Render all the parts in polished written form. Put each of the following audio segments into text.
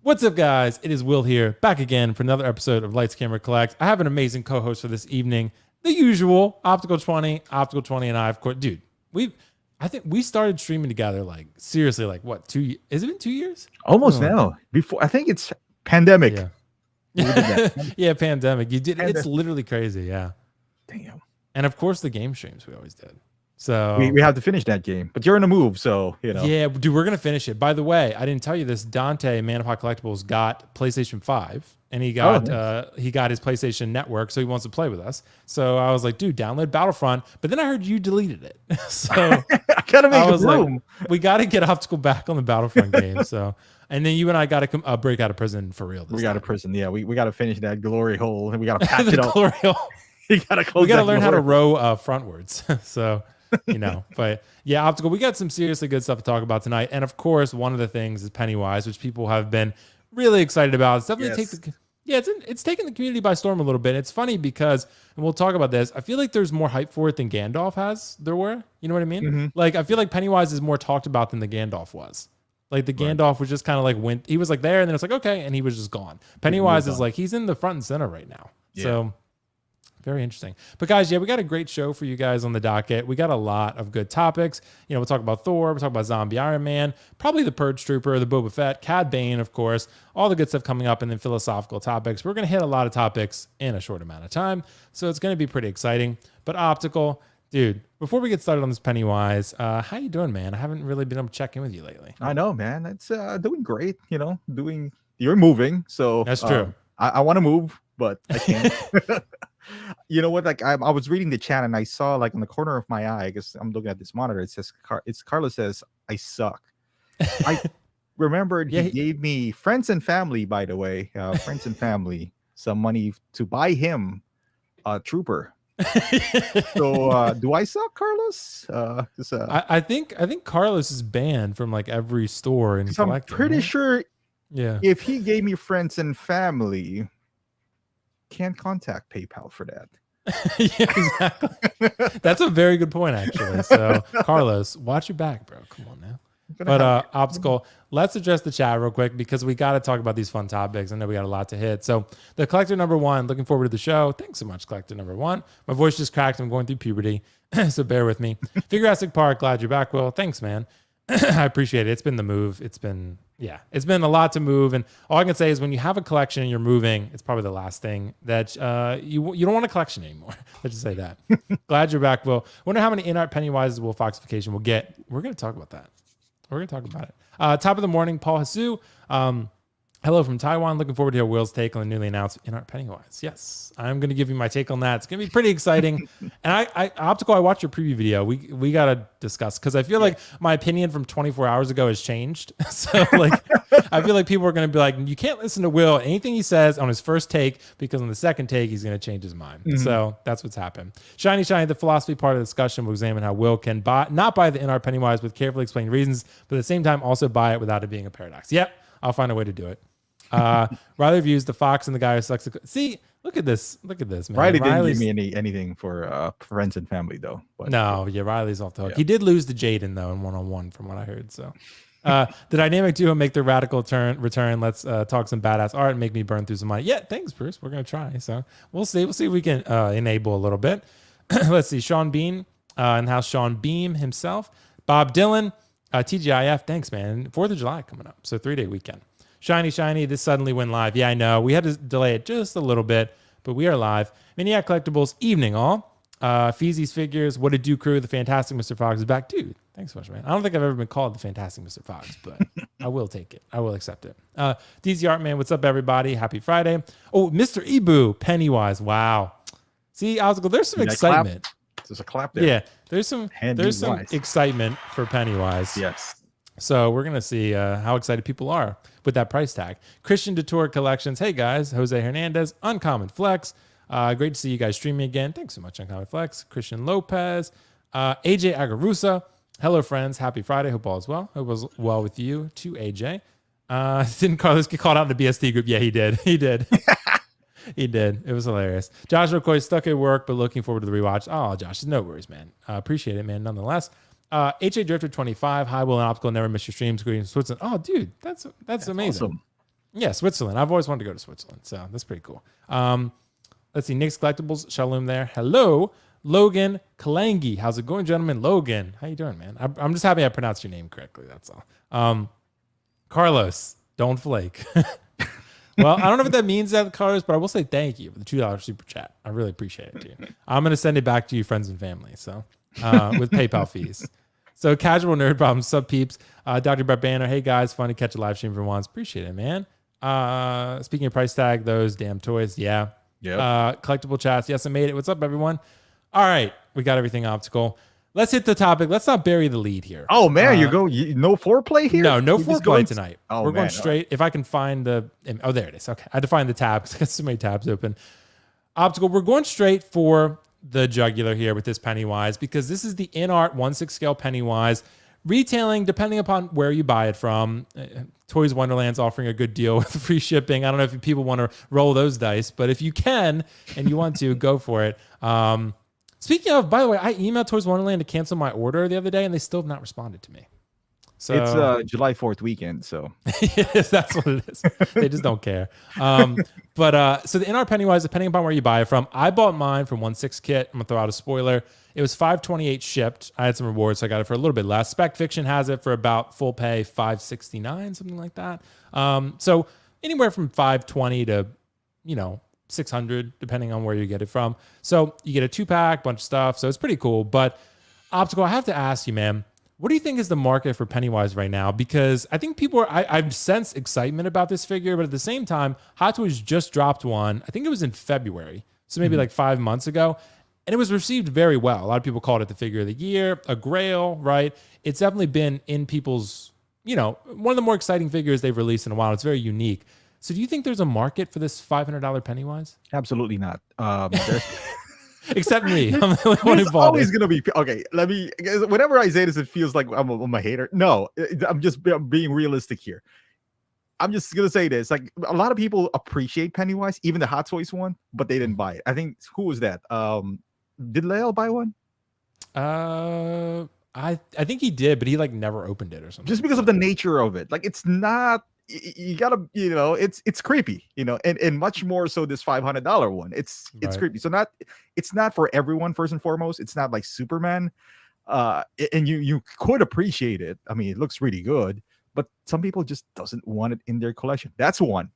What's up, guys? It is Will here, back again for another episode of Lights Camera Collect. I have an amazing co-host for this evening, the usual Optical 20, and I, of course. Dude, I think we started streaming together, like seriously, like what, 2 Has it been 2 years? Almost now. Before, I think it's pandemic. Yeah. We did that. Yeah, pandemic. You did. It's literally crazy. Yeah. Damn. And of course, the game streams we always did. So we have to finish that game, but you're in a move, so you know. Yeah, dude, we're gonna finish it. By the way, I didn't tell you this. Dante, Man of Hot Collectibles, got PlayStation 5, and he got his PlayStation Network, so he wants to play with us. So I was like, dude, download Battlefront. But then I heard you deleted it, so I gotta make a room. Like, we got to get Optical back on the Battlefront game. So, and then you and I got to break out of prison for real. We got a prison. Yeah, we got to finish that glory hole, and we got to patch it up. Glory hole. We got to learn how to row frontwards. So. But yeah, Optical, we got some seriously good stuff to talk about tonight. And of course, one of the things is Pennywise, which people have been really excited about. It's definitely it's taken the community by storm a little bit. It's funny because, and we'll talk about this, I feel like there's more hype for it than Gandalf there were. You know what I mean? Mm-hmm. Like, I feel like Pennywise is more talked about than the Gandalf was. Like the Gandalf was just kind of like he was like there and then it's like, okay. And he was just gone. Pennywise is like, he's in the front and center right now. Yeah. So very interesting. But guys, yeah, we got a great show for you guys on the docket. We got a lot of good topics. We'll talk about Thor. We'll talk about Zombie Iron Man, probably the Purge Trooper, the Boba Fett, Cad Bane, of course, all the good stuff coming up, and then philosophical topics. We're going to hit a lot of topics in a short amount of time, so it's going to be pretty exciting. But Optical, dude, before we get started on this Pennywise, how you doing, man? I haven't really been able to check in with you lately. I know, man. It's doing great. You're moving, so that's true. I want to move, but I can't. You know what? Like I was reading the chat and I saw like in the corner of my eye, because I'm looking at this monitor. It says Carlos says I suck. I remembered he gave me friends and family, by the way, friends and family, some money to buy him a trooper. So do I suck, Carlos? I think Carlos is banned from like every store and I'm pretty sure. Yeah. If he gave me friends and family, can't contact PayPal for that. Yeah, exactly. That's a very good point, actually. So, Carlos, watch your back, bro. Come on now. But Optical, let's address the chat real quick because we got to talk about these fun topics. I know we got a lot to hit. So, the Collector number 1, looking forward to the show. Thanks so much, Collector number 1. My voice just cracked. I'm going through puberty, so bear with me. Figurastic Park, glad you're back, Will. Thanks, man. I appreciate it. It's been the move. It's been a lot to move. And all I can say is when you have a collection and you're moving, it's probably the last thing that you don't want a collection anymore. Let's just say that. Glad you're back, Will. Wonder how many Inart Pennywises WillFoxification will get. We're going to talk about that. We're going to talk about it. Top of the morning, Paul Hasu. Hello from Taiwan. Looking forward to hear Will's take on the newly announced Inart Pennywise. Yes, I'm going to give you my take on that. It's going to be pretty exciting. And Optical, I watched your preview video. We got to discuss because I feel like my opinion from 24 hours ago has changed. So like, I feel like people are going to be like, you can't listen to Will, anything he says on his first take, because on the second take, he's going to change his mind. Mm-hmm. So that's what's happened. Shiny, the philosophy part of the discussion will examine how Will can not buy the Inart Pennywise with carefully explained reasons, but at the same time, also buy it without it being a paradox. Yep, I'll find a way to do it. Riley views the fox and the guy who sucks. See, look at this, man. Riley didn't give me anything for friends and family though. But, no, Riley's off the hook. Yeah. He did lose to Jaden though in 1-on-1 from what I heard. So, the dynamic duo make their radical return. Let's talk some badass art and make me burn through some money. Yeah, thanks, Bruce. We're gonna try. So we'll see. We'll see if we can enable a little bit. Let's see. Sean Bean and how Sean Beam himself. Bob Dylan, TGIF. Thanks, man. 4th of July coming up. So 3-day weekend. Shiny, this suddenly went live. Yeah, I know. We had to delay it just a little bit, but we are live. Maniac Collectibles, evening all. Feezy's Figures, What Did Do Crew, The Fantastic Mr. Fox is back. Dude, thanks so much, man. I don't think I've ever been called The Fantastic Mr. Fox, but I will take it. I will accept it. DZ Art Man, what's up, everybody? Happy Friday. Oh, Mr. Ebu, Pennywise. Wow. See, Optical, there's some excitement. There's a clap there. Yeah, there's some excitement for Pennywise. Yes. So we're going to see how excited people are with that price tag. Christian Detour Collections. Hey, guys. Jose Hernandez. Uncommon Flex. Great to see you guys streaming again. Thanks so much, Uncommon Flex. Christian Lopez. AJ Agarusa. Hello, friends. Happy Friday. Hope all is well. Hope all is well with you too, AJ. Didn't Carlos get called out in the BSD group? Yeah, he did. He did. He did. It was hilarious. Josh McCoy stuck at work, but looking forward to the rewatch. Oh, Josh, no worries, man. Appreciate it, man, nonetheless. HA Drifter 25, Hi Will and Optical, never miss your streams. Greetings from Switzerland. Oh, dude, that's amazing. Awesome. Yeah, Switzerland. I've always wanted to go to Switzerland, so that's pretty cool. Let's see. Nick's Collectibles, Shalom there. Hello, Logan Kalangi. How's it going, gentlemen? Logan, how you doing, man? I'm just happy I pronounced your name correctly. That's all. Carlos, don't flake. Well, I don't know what that means, Carlos, but I will say thank you for the $2 super chat. I really appreciate it, dude. I'm going to send it back to you, friends and family, so with PayPal fees. So Casual Nerd Problems, sub peeps. Dr. Brett Banner, hey guys, fun to catch a live stream for once. Appreciate it, man. Speaking of price tag, those damn toys, yeah. Collectible chats, yes, I made it. What's up, everyone? All right, we got everything optical. Let's hit the topic. Let's not bury the lead here. Oh man, no foreplay here? No foreplay tonight. Oh, we're going straight. If I can find the, oh, there it is. Okay, I had to find the tab because I got so many tabs open. Optical. We're going straight for the jugular here with this Pennywise because this is the Inart 1/6 scale Pennywise, retailing depending upon where you buy it from. Toys Wonderland's offering a good deal with free shipping. I don't know if people want to roll those dice, but if you can and you want to, go for it. Speaking of, by the way, I emailed Toys Wonderland to cancel my order the other day, and they still have not responded to me. So it's July 4th weekend, so yes, that's what it is. They just don't care. So the Inart Pennywise, depending upon where you buy it from, I bought mine from 1/6 kit. I'm gonna throw out a spoiler. It was $5.28 shipped. I had some rewards, so I got it for a little bit less. Spec Fiction has it for about full pay $5.69, something like that. So anywhere from $5.20 to $600, depending on where you get it from. So you get a 2-pack, bunch of stuff. So it's pretty cool. But Optical, I have to ask you, man, what do you think is the market for Pennywise right now? Because I think people are, I've sensed excitement about this figure, but at the same time, Hot Toys just dropped one. I think it was in February. So maybe like 5 months ago. And it was received very well. A lot of people called it the figure of the year, a grail, right? It's definitely been in people's, one of the more exciting figures they've released in a while. It's very unique. So do you think there's a market for this $500 Pennywise? absolutely not. Except me. I'm the only one who There's bought always it. gonna be okay. Whenever I say this, it feels like I'm a hater. No, I'm just being realistic here. I'm just gonna say this: like a lot of people appreciate Pennywise, even the Hot Toys one, but they didn't buy it. I think who was that? Did Leo buy one? I think he did, but he like never opened it or something. Just because of the nature of it. Like it's not. You gotta, it's creepy, and much more so this $500 one. It's Right. creepy. So it's not for everyone. First and foremost, it's not like Superman. And you could appreciate it. I mean, it looks really good, but some people just doesn't want it in their collection. That's one,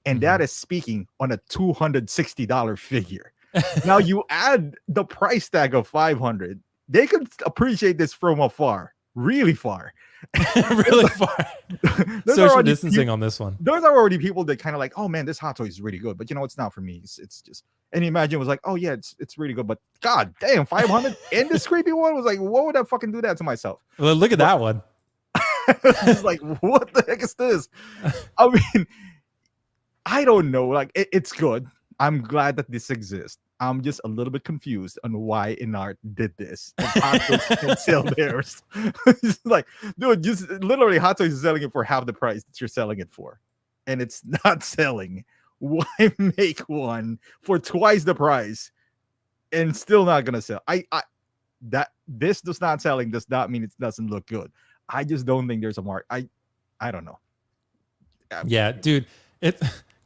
and that is speaking on a $260 figure. Now you add the price tag of $500, they could appreciate this from afar, really far. Really far. Social distancing on this one. Those are already people that kind of like, oh man, this Hot Toy is really good, but it's not for me. It's just, and Imagine was like, oh yeah, it's really good, but god damn, 500 and this creepy one was like, what would I fucking do that to myself? Well, look at that one. It's like, what the heck is this? I mean, I don't know. Like, it's good. I'm glad that this exists. I'm just a little bit confused on why Inart did this. And Hot Toys can sell theirs. It's like, dude, just literally Hot Toys is selling it for half the price that you're selling it for, and it's not selling. Why make one for twice the price and still not gonna sell? That this does not selling does not mean it doesn't look good. I just don't think there's a mark. I don't know. Yeah, dude.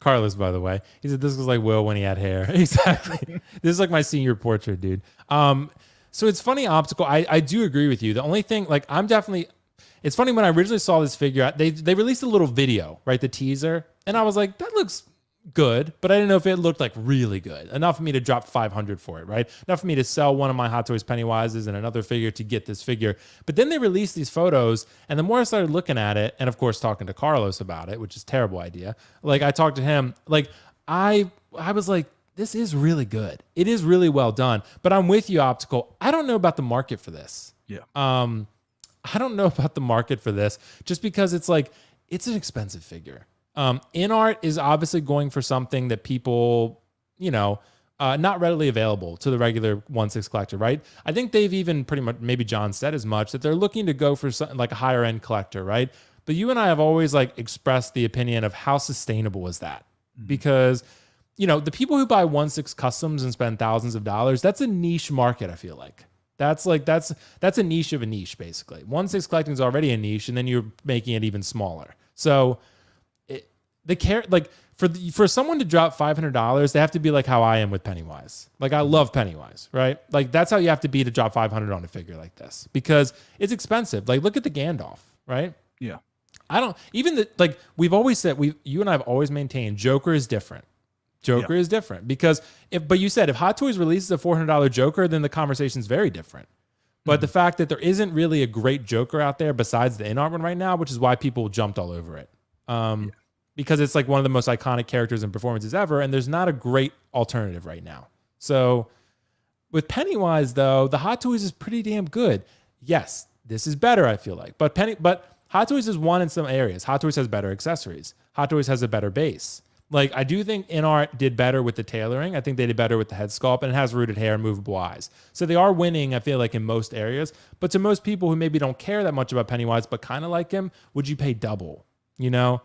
Carlos, by the way, he said this was like Will when he had hair. Exactly. This is like my senior portrait, dude. So it's funny, Optical. I do agree with you. The only thing, like, it's funny when I originally saw this figure, they released a little video, right? The teaser. And I was like, that looks good, but I didn't know if it looked like really good enough for me to drop 500 for it, right? Enough for me to sell one of my Hot Toys Pennywises and another figure to get this figure. But then they released these photos, and the more I started looking at it, and of course talking to Carlos about it, which is a terrible idea. Like, I talked to him, like I was like, this is really good. It is really well done. But I'm with you, Optical. I don't know about the market for this. Yeah. I don't know about the market for this just because it's like, it's an expensive figure. Inart is obviously going for something that people, not readily available to the regular 1/6 collector, right? I think they've even pretty much, maybe John said as much, that they're looking to go for something like a higher end collector, right? But you and I have always like expressed the opinion of how sustainable is that? Because, the people who buy 1/6 customs and spend thousands of dollars, that's a niche market, I feel like. That's a niche of a niche, basically. 1/6 collecting is already a niche, and then you're making it even smaller. So like for someone to drop $500, they have to be like how I am with Pennywise. Like I love Pennywise, right? Like that's how you have to be to drop 500 on a figure like this because it's expensive. Like look at the Gandalf, right? Yeah. I don't even like we've always said you and I have always maintained Joker is different. Joker is different because but you said if Hot Toys releases a $400 Joker, then the conversation is very different. But the fact that there isn't really a great Joker out there besides the Inart one right now, which is why people jumped all over it. Because it's like one of the most iconic characters and performances ever, and there's not a great alternative right now. So with Pennywise, though, the Hot Toys is pretty damn good. Yes, this is better, I feel like. But Hot Toys is one in some areas. Hot Toys has better accessories. Hot Toys has a better base. Like, I do think Inart did better with the tailoring. I think they did better with the head sculpt, and it has rooted hair and movable eyes. So they are winning, I feel like, in most areas. But to most people who maybe don't care that much about Pennywise but kind of like him, would you pay double? You know?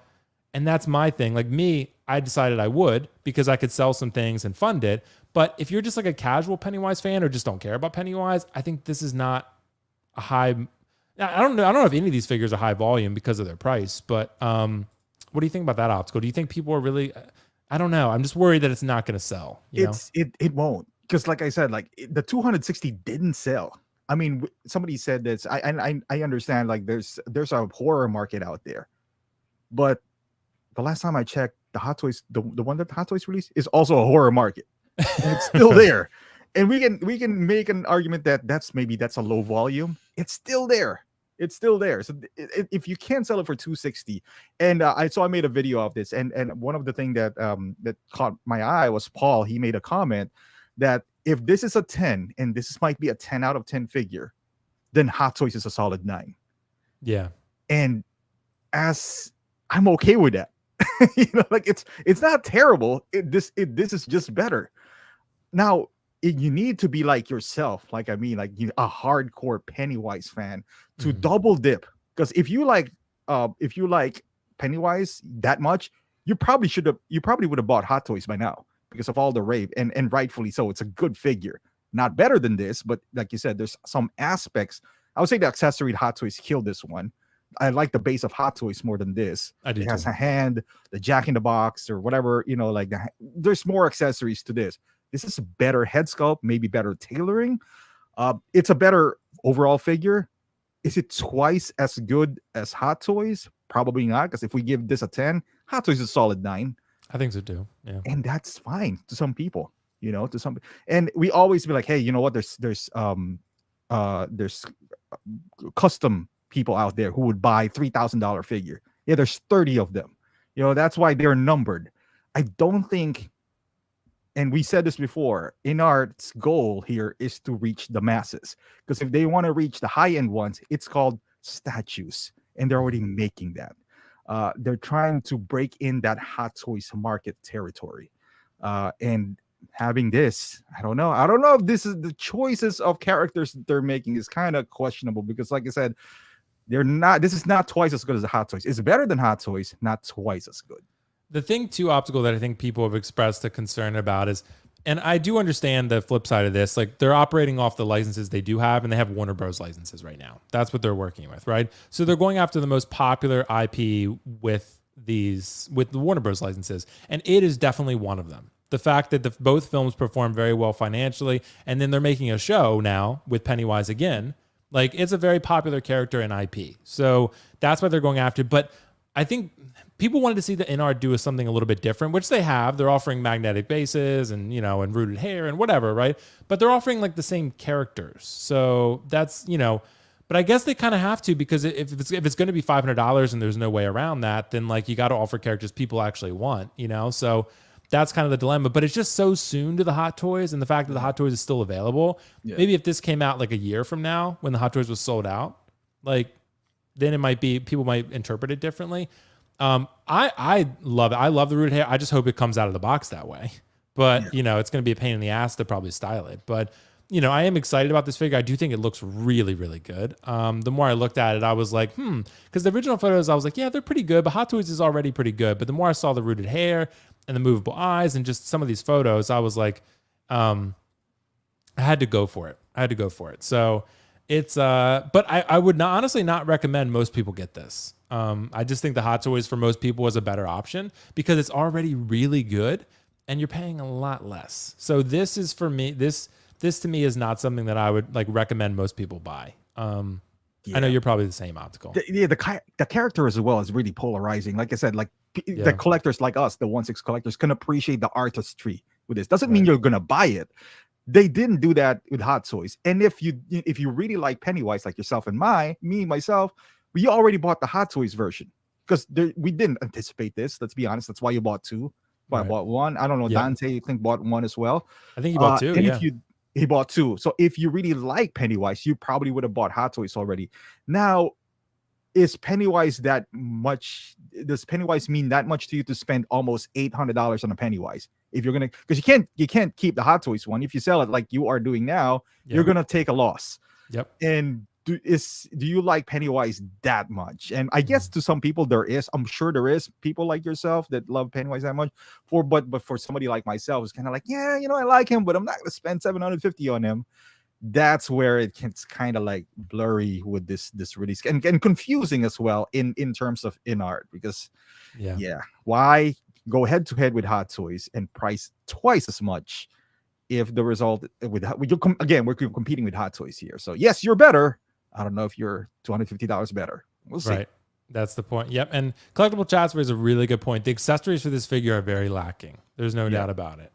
And that's my thing. Like me, I decided I would because I could sell some things and fund it. But if you're just like a casual Pennywise fan or just don't care about Pennywise, I think this is not a high. I don't know if any of these figures are high volume because of their price. But what do you think about that obstacle? Do you think people are really? I don't know. I'm just worried that it's not going to sell. It won't because, like I said, like the 260 didn't sell. I mean, somebody said this. I understand. Like there's a horror market out there, but the last time I checked, the Hot Toys, the one that Hot Toys released is also a horror market. And it's still there. And we can make an argument that that's a low volume. It's still there. It's still there. So if you can't sell it for 260, and I made a video of this, and one of the things that that caught my eye was Paul. He made a comment that if this is a 10 and might be a 10 out of 10 figure, then Hot Toys is a solid 9. Yeah. And I'm okay with that. Like it's not terrible. This is just better. Now you need to be like yourself, like a hardcore Pennywise fan to double dip. Because if you like Pennywise that much, you probably would have bought Hot Toys by now because of all the rave, and rightfully so. It's a good figure, not better than this, but like you said, there's some aspects. I would say the accessory Hot Toys killed this one. I like the base of Hot Toys more than this. I do. It has a hand, the Jack in the Box or whatever, like that. There's more accessories to this. This is a better head sculpt, maybe better tailoring. It's a better overall figure. Is it twice as good as Hot Toys? Probably not, because if we give this a 10, Hot Toys is a solid 9. I think so too. Yeah. And that's fine to some people, and we always be like, hey, you know what? There's custom people out there who would buy $3,000 figure. Yeah, there's 30 of them. That's why they're numbered. I don't think, and we said this before, Inart's goal here is to reach the masses. Because if they want to reach the high-end ones, it's called statues, and they're already making that. They're trying to break in that Hot Toys market territory. And having this, I don't know if this is the choices of characters that they're making is kind of questionable because, like I said, this is not twice as good as the Hot Toys. It's better than Hot Toys, not twice as good. The thing too, obstacle that I think people have expressed a concern about is, and I do understand the flip side of this, like they're operating off the licenses they do have, and they have Warner Bros. Licenses right now. That's what they're working with, right? So they're going after the most popular IP with the Warner Bros. Licenses, and it is definitely one of them. The fact that both films perform very well financially, and then they're making a show now with Pennywise again. Like, it's a very popular character in IP. So that's what they're going after. But I think people wanted to see the Inart do something a little bit different, which they have. They're offering magnetic bases and, and rooted hair and whatever, right? But they're offering like the same characters. So that's, but I guess they kind of have to, because if it's going to be $500 and there's no way around that, then like you got to offer characters people actually want, So that's kind of the dilemma. But it's just so soon to the Hot Toys, and the fact that the Hot Toys is still available. Yeah. Maybe if this came out like a year from now when the Hot Toys was sold out, like then it might be, people might interpret it differently. I love it. I love the rooted hair. I just hope it comes out of the box that way. But it's going to be a pain in the ass to probably style it. But I am excited about this figure. I do think it looks really, really good. The more I looked at it, I was like, because the original photos, I was like, yeah, they're pretty good, but Hot Toys is already pretty good. But the more I saw the rooted hair and the movable eyes and just some of these photos, I was like, I had to go for it. So It's but I would not honestly not recommend most people get this. I just think the Hot Toys for most people was a better option because it's already really good and you're paying a lot less. So this is for me, this to me is not something that I would like recommend most people buy. I know you're probably the same, Optical. The character as well is really polarizing. Like I said, like the collectors like us, the 1/6 collectors, can appreciate the artistry with this. Doesn't mean you're gonna buy it. They didn't do that with Hot Toys. And if you really like Pennywise, like yourself and myself, we already bought the Hot Toys version because we didn't anticipate this. Let's be honest. That's why you bought two. But I bought one. I don't know. Dante, I think, bought one as well. I think he bought two. And he bought two. So if you really like Pennywise, you probably would have bought Hot Toys already. Now, is Pennywise that much? Does Pennywise mean that much to you to spend almost $800 on a Pennywise? If you're gonna, because you can't keep the Hot Toys one. If you sell it like you are doing now, you're gonna take a loss. Yep. And do you like Pennywise that much? And I guess to some people there is. I'm sure there is people like yourself that love Pennywise that much. But for somebody like myself, it's kind of like, yeah, I like him, but I'm not gonna spend $750 on him. That's where it gets kind of like blurry with this release and confusing as well in terms of Inart, because why go head to head with Hot Toys and price twice as much if the result we're competing with Hot Toys here. So yes, you're better. I don't know if you're $250 better. We'll see. Right. That's the point. Yep. And collectible chats is a really good point. The accessories for this figure are very lacking. There's no doubt about it.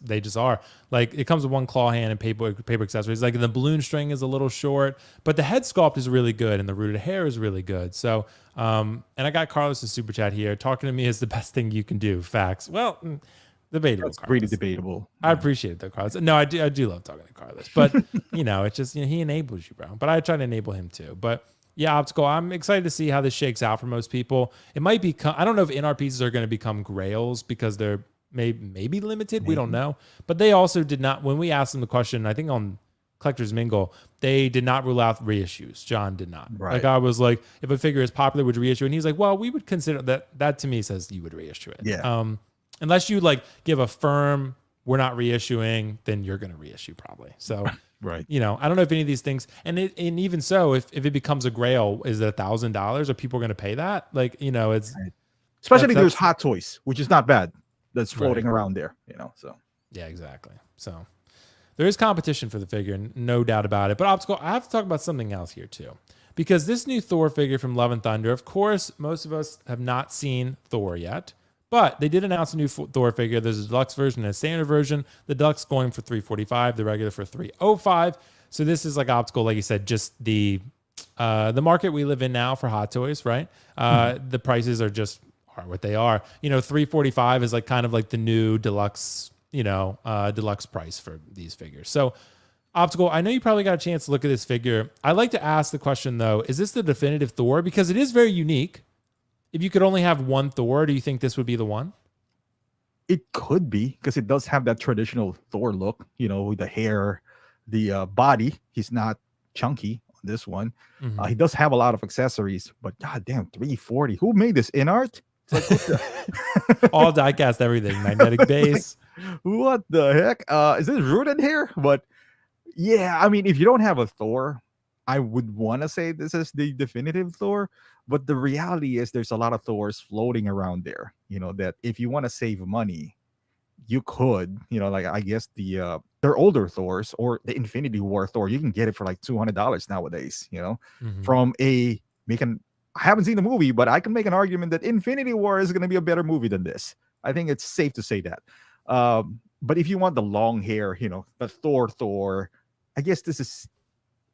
They just are. Like, it comes with one claw hand and paper accessories. Like, the balloon string is a little short, but the head sculpt is really good and the rooted hair is really good. So, and I got Carlos's super chat here. Talking to me is the best thing you can do. Facts. Well, debatable. That's pretty debatable. I appreciate it though, Carlos. No, I do love talking to Carlos, but it's just, he enables you, bro. But I try to enable him too. But yeah, Optical, I'm excited to see how this shakes out for most people. It might be, I don't know if Inart pieces are going to become grails because they're maybe limited. We don't know. But they also did not, when we asked them the question, I think on Collectors Mingle, they did not rule out reissues. John did not. Right. Like, I was like, if a figure is popular, would you reissue it? And he's like, well, we would consider that. That to me says you would reissue it. Yeah. Unless you like give a firm, we're not reissuing, then you're going to reissue probably. So, right. I don't know if any of these things, and even so, if it becomes a grail, is it $1,000? Are people going to pay that? Like, it's right. Especially there's Hot Toys, which is not bad. That's floating around there, so. Yeah, exactly. So there is competition for the figure, no doubt about it. But Optical, I have to talk about something else here too. Because this new Thor figure from Love and Thunder, of course, most of us have not seen Thor yet. But they did announce a new Thor figure. There's a deluxe version and a standard version. The deluxe going for $345, the regular for $305. So this is like Optical, like you said, just the market we live in now for Hot Toys, right? The prices are what they are. $345 is like kind of like the new deluxe, deluxe price for these figures. So Optical, I know you probably got a chance to look at this figure. I'd like to ask the question though: is this the definitive Thor? Because it is very unique. If you could only have one Thor, do you think this would be the one? It could be, because it does have that traditional Thor look, with the hair, the body. He's not chunky on this one. Mm-hmm. He does have a lot of accessories, but goddamn, $340. Who made this? Inart? Like, all diecast, everything, magnetic base. Like, what the heck? Is this rooted hair? But yeah, I mean, if you don't have a Thor, I would want to say this is the definitive Thor, but the reality is there's a lot of Thors floating around there, that if you want to save money, you could, like, I guess they're older Thors or the Infinity War Thor, you can get it for like $200 nowadays, from I haven't seen the movie, but I can make an argument that Infinity War is going to be a better movie than this. I think it's safe to say that. But if you want the long hair, the Thor, I guess this is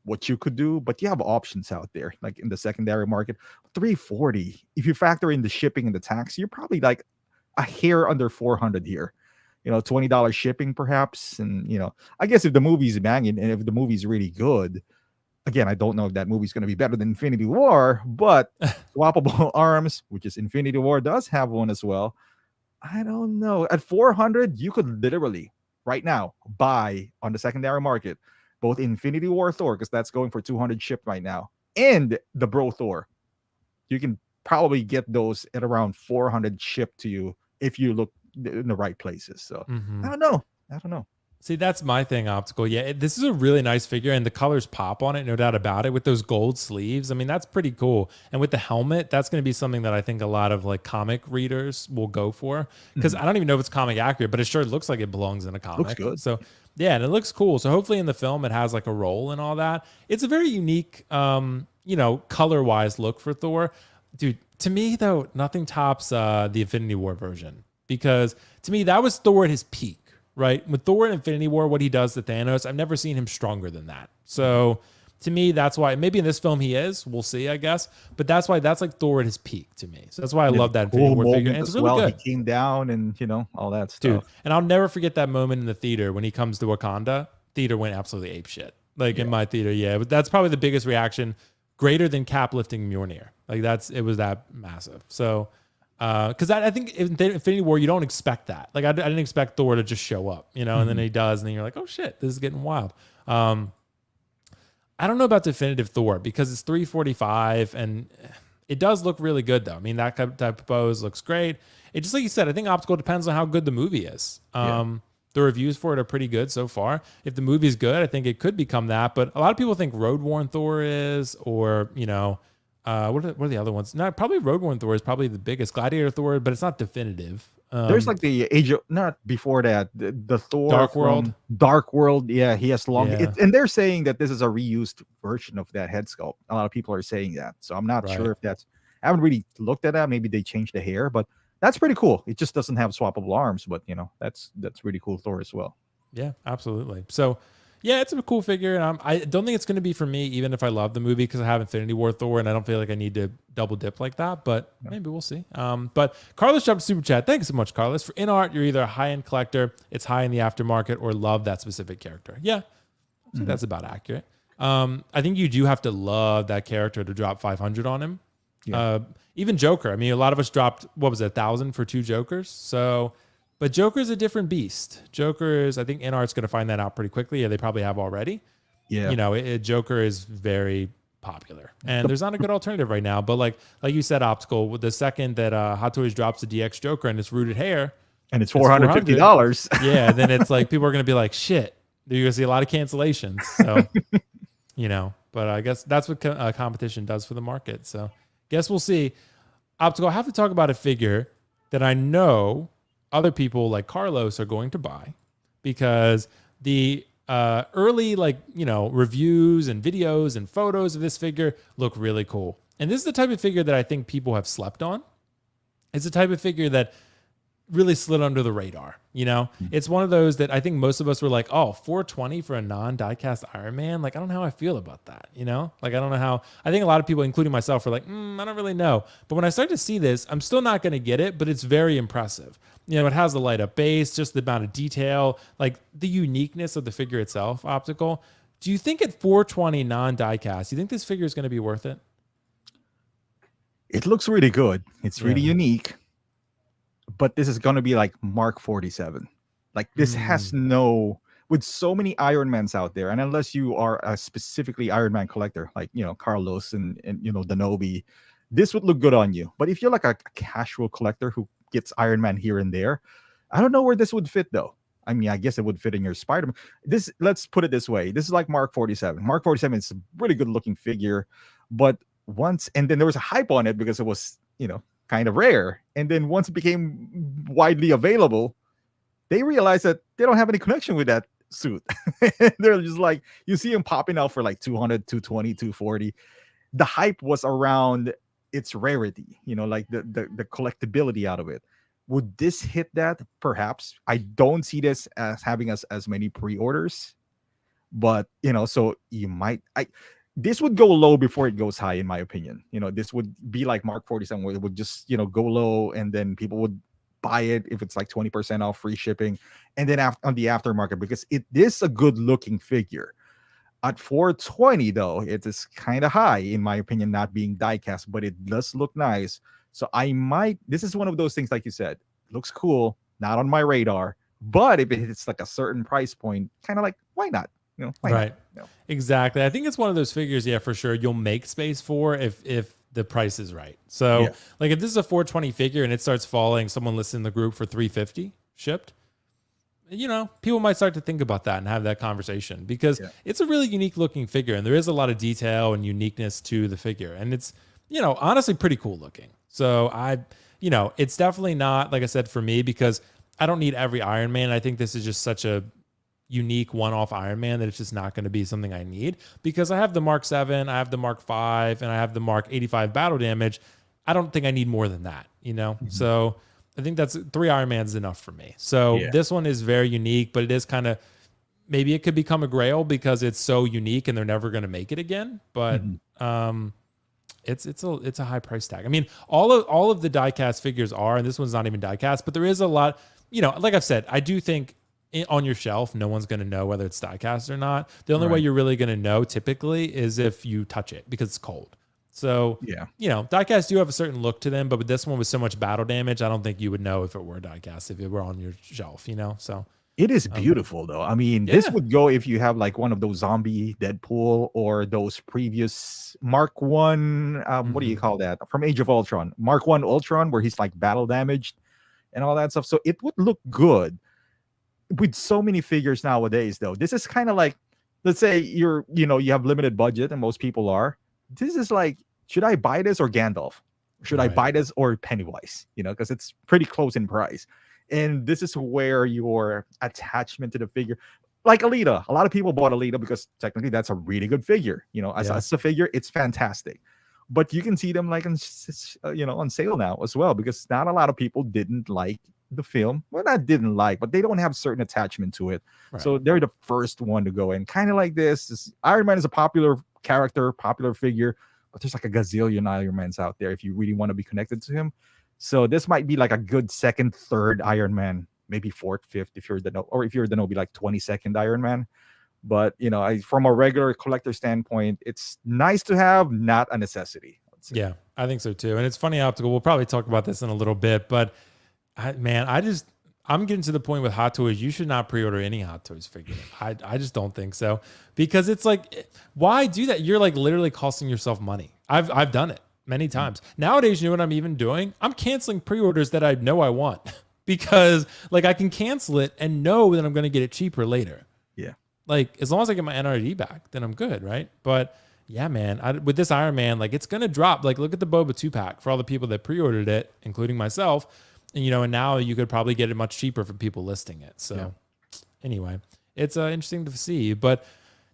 what you could do, but you have options out there, like in the secondary market. $340. If you factor in the shipping and the tax, you're probably like a hair under $400 here. $20 shipping perhaps. And I guess if the movie's banging and if the movie's really good, again, I don't know if that movie's going to be better than Infinity War, but swappable arms, which is Infinity War, does have one as well. I don't know. At $400, you could literally right now buy on the secondary market both Infinity War Thor, because that's going for $200 shipped right now, and the Bro Thor. You can probably get those at around $400 shipped to you if you look in the right places. So I don't know. See, that's my thing, Optical. Yeah, this is a really nice figure, and the colors pop on it, no doubt about it. With those gold sleeves, I mean, that's pretty cool. And with the helmet, that's going to be something that I think a lot of like comic readers will go for, because Mhm. I don't even know if it's comic accurate, but it sure looks like it belongs in a Looks comic. good. So yeah, and it looks cool. So hopefully in the film it has like a role and all that. It's a very unique, color wise look for Thor, dude. To me though, nothing tops the Infinity War version, because to me that was Thor at his peak. Right? With Thor in Infinity War, what he does to Thanos, I've never seen him stronger than that. So to me, that's why maybe in this film he is. We'll see, I guess. But that's why that's like Thor at his peak to me. So that's why I And love that Infinity cool War figure. moment And it's as really well. He good. came down and all that Dude. stuff. And I'll never forget that moment in the theater when he comes to Wakanda. Theater went absolutely ape shit. Like in my theater, yeah. But that's probably the biggest reaction, greater than Cap lifting Mjolnir. Like it was that massive. So because I think in Infinity War you don't expect that. Like I didn't expect Thor to just show up, and then he does, and then you're like, oh shit, this is getting wild. I don't know about definitive Thor because it's 345 and it does look really good though. I mean, that type of pose looks great. It just like you said, I think Optical depends on how good the movie is. The reviews for it are pretty good so far. If the movie's good, I think it could become that. But a lot of people think Road Worn Thor is, or what are the other ones? No, probably Road Worn Thor is probably the biggest. Gladiator Thor, but it's not definitive. There's like the age of not before that the Thor Dark World. from Dark World. Yeah, he has long, Yeah. and they're saying that this is a reused version of that head sculpt. A lot of people are saying that, so I'm not Right. sure if that's. I haven't really looked at that. Maybe they changed the hair, but that's pretty cool. It just doesn't have swappable arms, but that's really cool Thor as well. Yeah, absolutely. So, yeah, it's a cool figure, and I don't think it's going to be for me, even if I love the movie, because I have Infinity War Thor, and I don't feel like I need to double dip like that. But maybe we'll see. But Carlos jumped super chat. Thanks so much, Carlos. For Inart, you're either a high end collector, it's high in the aftermarket, or love that specific character. Yeah, I think that's about accurate. I think you do have to love that character to drop 500 on him. Yeah. Even Joker. I mean, a lot of us dropped, what was it, 1,000 for 2 Jokers. So, but Joker's a different beast. Joker is, I think Inart's going to find that out pretty quickly. Yeah, they probably have already. Yeah. Joker is very popular, and there's not a good alternative right now. But like you said, Optical, the second that Hot Toys drops the DX Joker and it's rooted hair, and it's $450. yeah, then it's like people are going to be like, shit, you're going to see a lot of cancellations. So, but I guess that's what competition does for the market. So, guess we'll see. Optical, I have to talk about a figure that I know other people like Carlos are going to buy, because the early reviews and videos and photos of this figure look really cool. And this is the type of figure that I think people have slept on. It's the type of figure that really slid under the radar. It's one of those that I think most of us were like, oh, 420 for a non-diecast Iron Man. Like, I don't know how I feel about that. Like, I don't know how. I think a lot of people, including myself, were like, I don't really know. But when I start to see this, I'm still not going to get it, but it's very impressive. It has the light up base, just the amount of detail, like the uniqueness of the figure itself, Optical. Do you think at 420 non-diecast, you think this figure is going to be worth it? It looks really good. It's really unique. But this is going to be like Mark 47. Like this has with so many Iron Mans out there, and unless you are a specifically Iron Man collector, like Carlos and Danobi, this would look good on you. But if you're like a casual collector who gets Iron Man here and there, I don't know where this would fit though. I mean, I guess it would fit in your Spider-Man. Let's put it this way. This is like Mark 47. Mark 47 is a really good looking figure, but and then there was a hype on it because it was, kind of rare. And then once it became widely available, they realized that they don't have any connection with that suit. They're just like, you see them popping out for like 200, 220, 240. The hype was around its rarity, like the collectability out of it. Would this hit that? Perhaps. I don't see this as having as many pre-orders, but so you might. This would go low before it goes high, in my opinion. This would be like Mark 47, where it would just go low, and then people would buy it if it's like 20% off, free shipping, and then on the aftermarket, because it is a good looking figure. At 420 though, it is kind of high in my opinion, not being diecast, but it does look nice. So this is one of those things, like you said, looks cool, not on my radar, but if it's like a certain price point, kind of like, why not? Right. Exactly. I think it's one of those figures, yeah, for sure, you'll make space for if the price is right. So like if this is a 420 figure and it starts falling, someone lists in the group for 350 shipped, people might start to think about that and have that conversation because Yeah. it's a really unique looking figure and there is a lot of detail and uniqueness to the figure. And it's, honestly pretty cool looking. So it's definitely not, like I said, for me, because I don't need every Iron Man. I think this is just such a unique one-off Iron Man that it's just not going to be something I need because I have the Mark 7, I have the Mark 5, and I have the Mark 85 battle damage. I don't think I need more than that, So I think that's 3 Iron Man's enough for me. So Yeah. this one is very unique, but it is kind of, maybe it could become a grail because it's so unique and they're never going to make it again. But it's a high price tag. I mean, all of the diecast figures are, and this one's not even diecast, but there is a lot, like I've said, I do think on your shelf, no one's going to know whether it's diecast or not. The only way you're really going to know typically is if you touch it because it's cold. So, diecast do have a certain look to them, but with this one with so much battle damage, I don't think you would know if it were diecast if it were on your shelf, So It is beautiful though. I mean, this would go if you have like one of those zombie Deadpool or those previous Mark 1, what do you call that? From Age of Ultron. Mark 1 Ultron, where he's like battle damaged and all that stuff. So it would look good with so many figures nowadays though. This is kind of like, let's say you have limited budget, and most people are. This is like, should I buy this or Gandalf? Should I buy this or Pennywise? Because it's pretty close in price. And this is where your attachment to the figure, like Alita. A lot of people bought Alita because technically that's a really good figure. As a figure, it's fantastic. But you can see them like on sale now as well, because not a lot of people didn't like the film. Well, not didn't like, but they don't have certain attachment to it. Right. So they're the first one to go in. Kind of like this. Iron Man is a popular character, popular figure, but there's like a gazillion Iron Mans out there if you really want to be connected to him. So this might be like a good second, third Iron Man, maybe fourth, fifth, if you're the be like 22nd Iron Man. But from a regular collector standpoint, it's nice to have, not a necessity. Yeah, I think so too. And it's funny, Optical. We'll probably talk about this in a little bit, but I'm getting to the point with Hot Toys. You should not pre-order any Hot Toys figure. I just don't think so, because it's like, why do that? You're like literally costing yourself money. I've done it many times. Nowadays, you know what I'm even doing? I'm canceling pre-orders that I know I want because like I can cancel it and know that I'm going to get it cheaper later. Yeah. Like as long as I get my NRD back, then I'm good, right? But yeah, man, with this Iron Man, like it's going to drop. Like look at the Boba 2-pack for all the people that pre-ordered it, including myself. And now you could probably get it much cheaper for people listing it. So anyway, it's interesting to see. But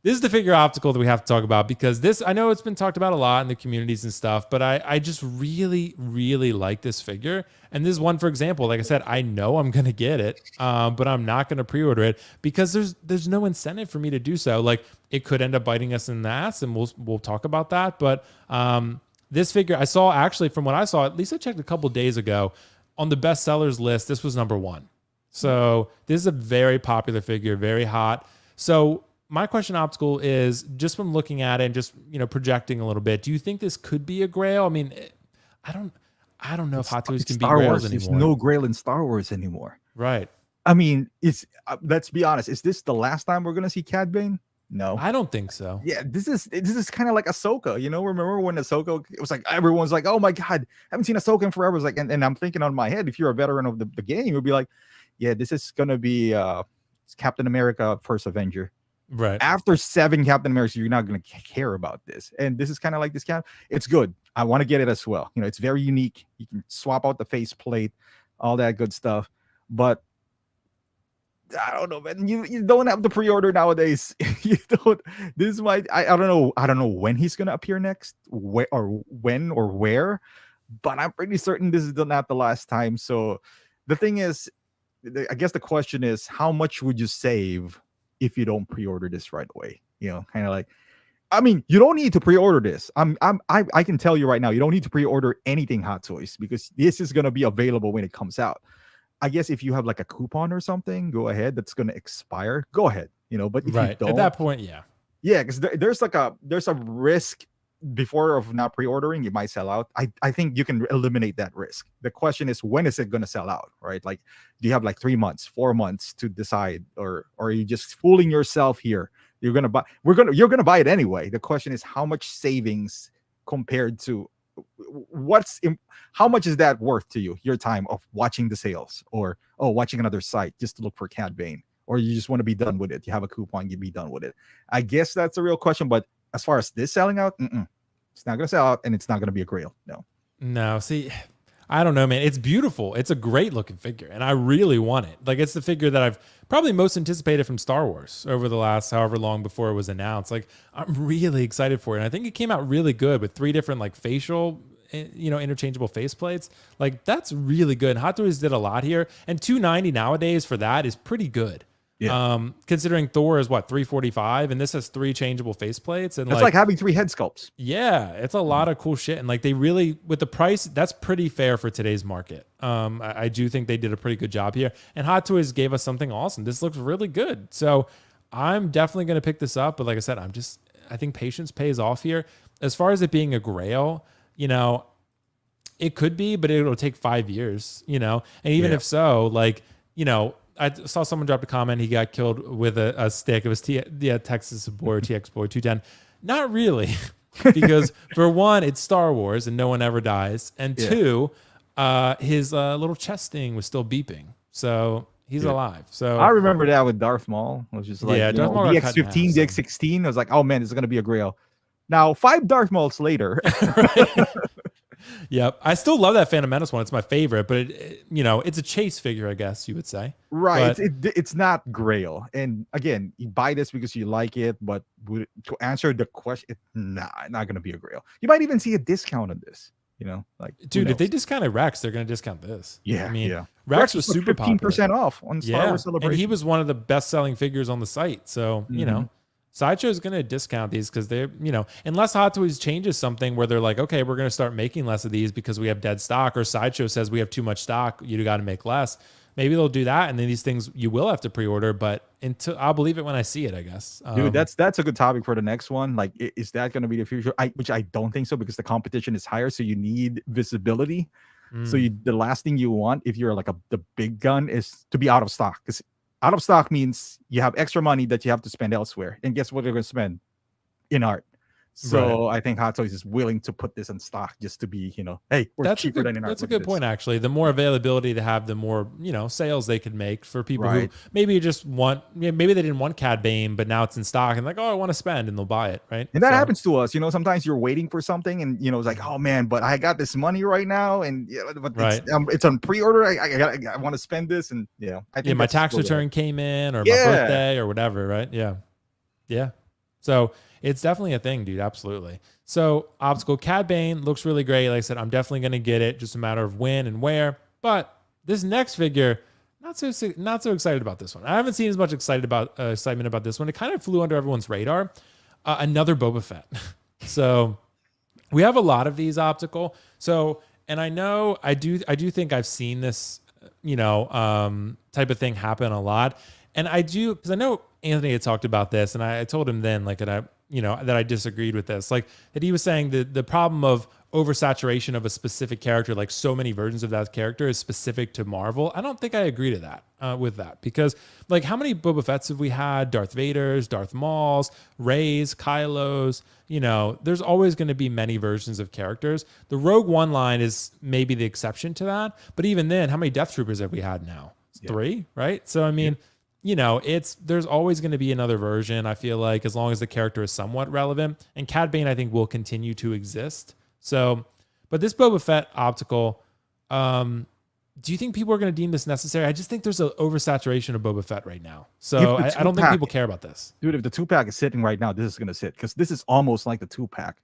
this is the figure Optical that we have to talk about, because this, I know it's been talked about a lot in the communities and stuff, but I just really, really like this figure. And this is one, for example, like I said, I know I'm going to get it, but I'm not going to pre-order it because there's no incentive for me to do so. Like it could end up biting us in the ass, and we'll talk about that. But this figure, I saw actually, from what I saw, at least I checked a couple days ago, on the bestsellers list, this was number 1. So this is a very popular figure, very hot. So my question, Optical, is just from looking at it and just projecting a little bit, do you think this could be a grail? I mean, I don't know if Hot Toys can be grails anymore. There's no grail in Star Wars anymore. Right. I mean, it's let's be honest. Is this the last time we're gonna see Cad Bane? No, I don't think so. Yeah, this is kind of like Ahsoka. Remember when Ahsoka? It was like everyone's like, "Oh my god, I haven't seen Ahsoka in forever." It's like, and I'm thinking on my head, if you're a veteran of the game, you'll be like, "Yeah, this is gonna be Captain America: First Avenger." Right. After 7 Captain Americas, you're not gonna care about this, and this is kind of like this cat. It's good. I want to get it as well. It's very unique. You can swap out the face plate, all that good stuff, but I don't know, man. You don't have to pre-order nowadays. You don't. This is why I don't know. I don't know when he's gonna appear next, when or where, but I'm pretty certain this is not the last time. So the thing is, I guess the question is, how much would you save if you don't pre-order this right away? Kind of like, I mean, you don't need to pre-order this. I can tell you right now, you don't need to pre-order anything Hot Toys, because this is gonna be available when it comes out. I guess if you have like a coupon or something, go ahead. That's going to expire. Go ahead, But if you don't, at that point, yeah, because there's a risk before of not pre-ordering. It might sell out. I think you can eliminate that risk. The question is, when is it going to sell out, right? Like, do you have like 3 months, 4 months to decide, or are you just fooling yourself here? You're gonna buy. You're gonna buy it anyway. The question is, how much savings compared to how much is that worth to you? Your time of watching the sales, or watching another site just to look for Cad Bane, or you just want to be done with it? You have a coupon, you be done with it. I guess that's a real question. But as far as this selling out, it's not going to sell out, and it's not going to be a grail. No, see, I don't know, man. It's beautiful. It's a great looking figure, and I really want it. Like, it's the figure that I've probably most anticipated from Star Wars over the last however long before it was announced. Like, I'm really excited for it. And I think it came out really good with 3 different like facial, interchangeable faceplates. Like, that's really good. Hot Toys did a lot here, and $290 nowadays for that is pretty good. Yeah. Considering Thor is what, $345, and this has 3 changeable faceplates, and it's like having 3 head sculpts. Yeah, it's a lot of cool shit, and like they really, with the price, that's pretty fair for today's market. I do think they did a pretty good job here, and Hot Toys gave us something awesome. This looks really good, so I'm definitely going to pick this up. But like I said, I think patience pays off here. As far as it being a grail, it could be, but it'll take 5 years, and even if so, like, I saw someone drop a comment. He got killed with a stick. It was Texas Boy or TX Boy 210. Not really, because for one, it's Star Wars and no one ever dies, and 2, his little chest thing was still beeping, so he's alive. So I remember that with Darth Maul. It was just like Darth Maul DX15, DX16. I was like, oh man, this is gonna be a grail. Now 5 Darth Mauls later. Yep. I still love that Phantom Menace one. It's my favorite, but it's a chase figure, I guess you would say. Right. It's not grail. And again, you buy this because you like it, but to answer the question, not going to be a grail. You might even see a discount on this. Like, dude, if they discounted Rex, they're going to discount this. Yeah. I mean, Rex was super 15% popular. Off on Star Wars Celebration. And he was one of the best selling figures on the site. So, Sideshow is going to discount these because they're, unless Hot Toys changes something where they're like, okay, we're going to start making less of these because we have dead stock, or Sideshow says we have too much stock, you got to make less. Maybe they'll do that, and then these things you will have to pre-order. But I'll believe it when I see it, I guess. Dude, that's a good topic for the next one. Like, is that going to be the future? Which I don't think so, because the competition is higher, so you need visibility. So the last thing you want, if you're like the big gun, is to be out of stock, because out of stock means you have extra money that you have to spend elsewhere. And guess what they're going to spend? Inart. So I think Hot Toys is willing to put this in stock just to be, hey, we're cheaper than Inart. That's a good point, actually. The more availability they have, the more, sales they could make for people who maybe just want, maybe they didn't want Cad Bane, but now it's in stock and like, oh, I want to spend, and they'll buy it, right? And that happens to us. Sometimes you're waiting for something and, it's like, oh man, but I got this money right now, and but it's on pre-order. I want to spend this, and I think my tax return came in, or my birthday, or whatever, right? Yeah. So it's definitely a thing, dude. Absolutely. So Obstacle Cad Bane looks really great. Like I said, I'm definitely going to get it. Just a matter of when and where. But this next figure, not so excited about this one. I haven't seen as much excitement about this one. It kind of flew under everyone's radar. Another Boba Fett. So we have a lot of these Optical. So, and I know I do think I've seen this, type of thing happen a lot. And I do, because I know Anthony had talked about this, and I told him then, like, that I disagreed with this, like that he was saying the problem of oversaturation of a specific character, like so many versions of that character, is specific to Marvel. I don't think I agree to that with that, because like how many Boba Fetts have we had? Darth Vaders, Darth Mauls, Reys, Kylos. There's always going to be many versions of characters. The Rogue One line is maybe the exception to that, but even then, how many Death Troopers have we had now? 3, right? So I mean. There's always going to be another version, I feel like, as long as the character is somewhat relevant. And Cad Bane, I think, will continue to exist. So, but this Boba Fett Optical, do you think people are going to deem this necessary? I just think there's an oversaturation of Boba Fett right now. So I don't think people care about this. Dude, if the 2-pack is sitting right now, this is going to sit, because this is almost like the 2-pack.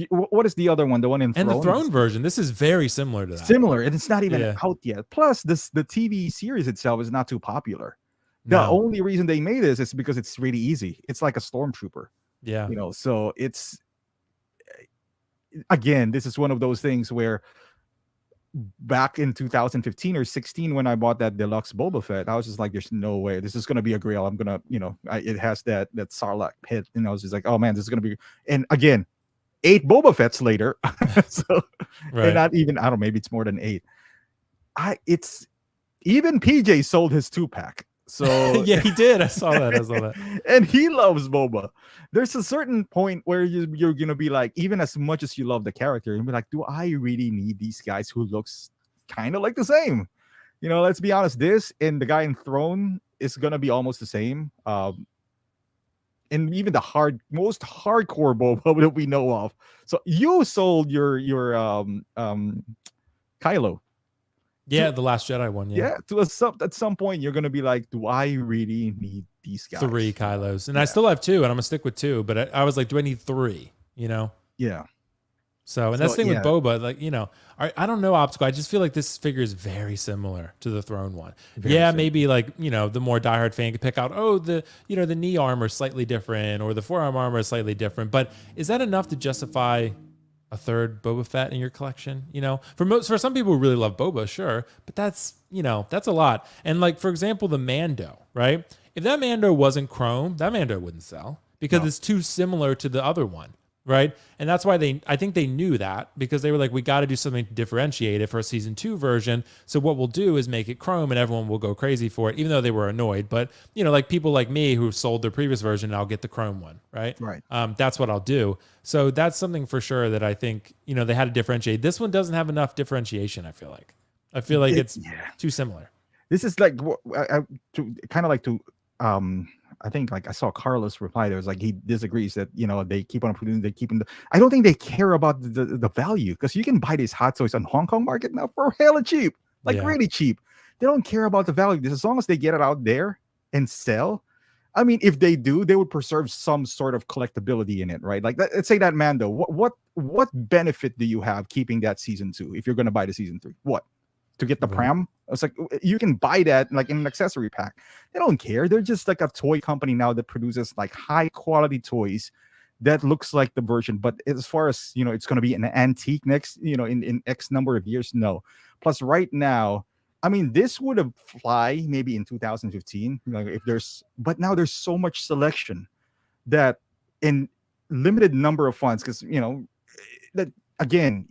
What is the other one? The one in Throne? And the Throne version, this is very similar to that. Similar, and it's not even out yet. Plus, the TV series itself is not too popular. The only reason they made this is because it's really easy. It's like a stormtrooper. Yeah. So it's, again, this is one of those things where back in 2015 or 16, when I bought that deluxe Boba Fett, I was just like, there's no way this is going to be a grail. I'm going to, it has that Sarlacc pit. And I was just like, oh man, this is going to be, and again, 8 Boba Fetts later. So, and not even, I don't know, maybe it's more than 8. Even PJ sold his 2-pack. So Yeah, he did. I saw that. I saw that. and he loves Boba. There's a certain point where you're gonna be like, even as much as you love the character, you'll be like, do I really need these guys who looks kind of like the same? Let's be honest. This and the guy in Throne is gonna be almost the same. And even the most hardcore Boba that we know of. So you sold your Kylo. Yeah, the Last Jedi one. Yeah, To at some point you're gonna be like, do I really need these guys? 3 Kylos, and I still have 2, and I'm gonna stick with 2. But I was like, do I need 3? Yeah. So, and that's the thing with Boba, like, I don't know, Obstacle. I just feel like this figure is very similar to the Throne one. Maybe like, the more diehard fan could pick out, the knee armor is slightly different or the forearm armor is slightly different. But is that enough to justify a third Boba Fett in your collection? For some people who really love Boba, sure, but that's a lot. And like, for example, the Mando, right? If that Mando wasn't chrome, that Mando wouldn't sell because it's too similar to the other one, right? And that's why I think they knew that, because they were like, we got to do something to differentiate it for a season 2 version. So what we'll do is make it chrome and everyone will go crazy for it, even though they were annoyed. But, like people like me who sold their previous version, I'll get the chrome one, right? Right. That's what I'll do. So that's something for sure that I think, they had to differentiate. This one doesn't have enough differentiation, I feel like. It's too similar. This is like, I think like I saw Carlos reply. There was like, he disagrees that they keep on producing, I don't think they care about the value, because you can buy these hot toys on Hong Kong market now for hella cheap, really cheap. They don't care about the value as long as they get it out there and sell. I mean, if they do, they would preserve some sort of collectability in it, right? Like, let's say that Mando. What benefit do you have keeping that season 2 if you're going to buy the season 3? What? To get the pram? It's like, you can buy that like in an accessory pack. They don't care. They're just like a toy company now that produces like high quality toys that looks like the version. But as far as it's going to be an antique next, in X number of years, no. Plus, right now, I mean, this would have fly maybe in 2015, but now there's so much selection that in limited number of funds, because that again,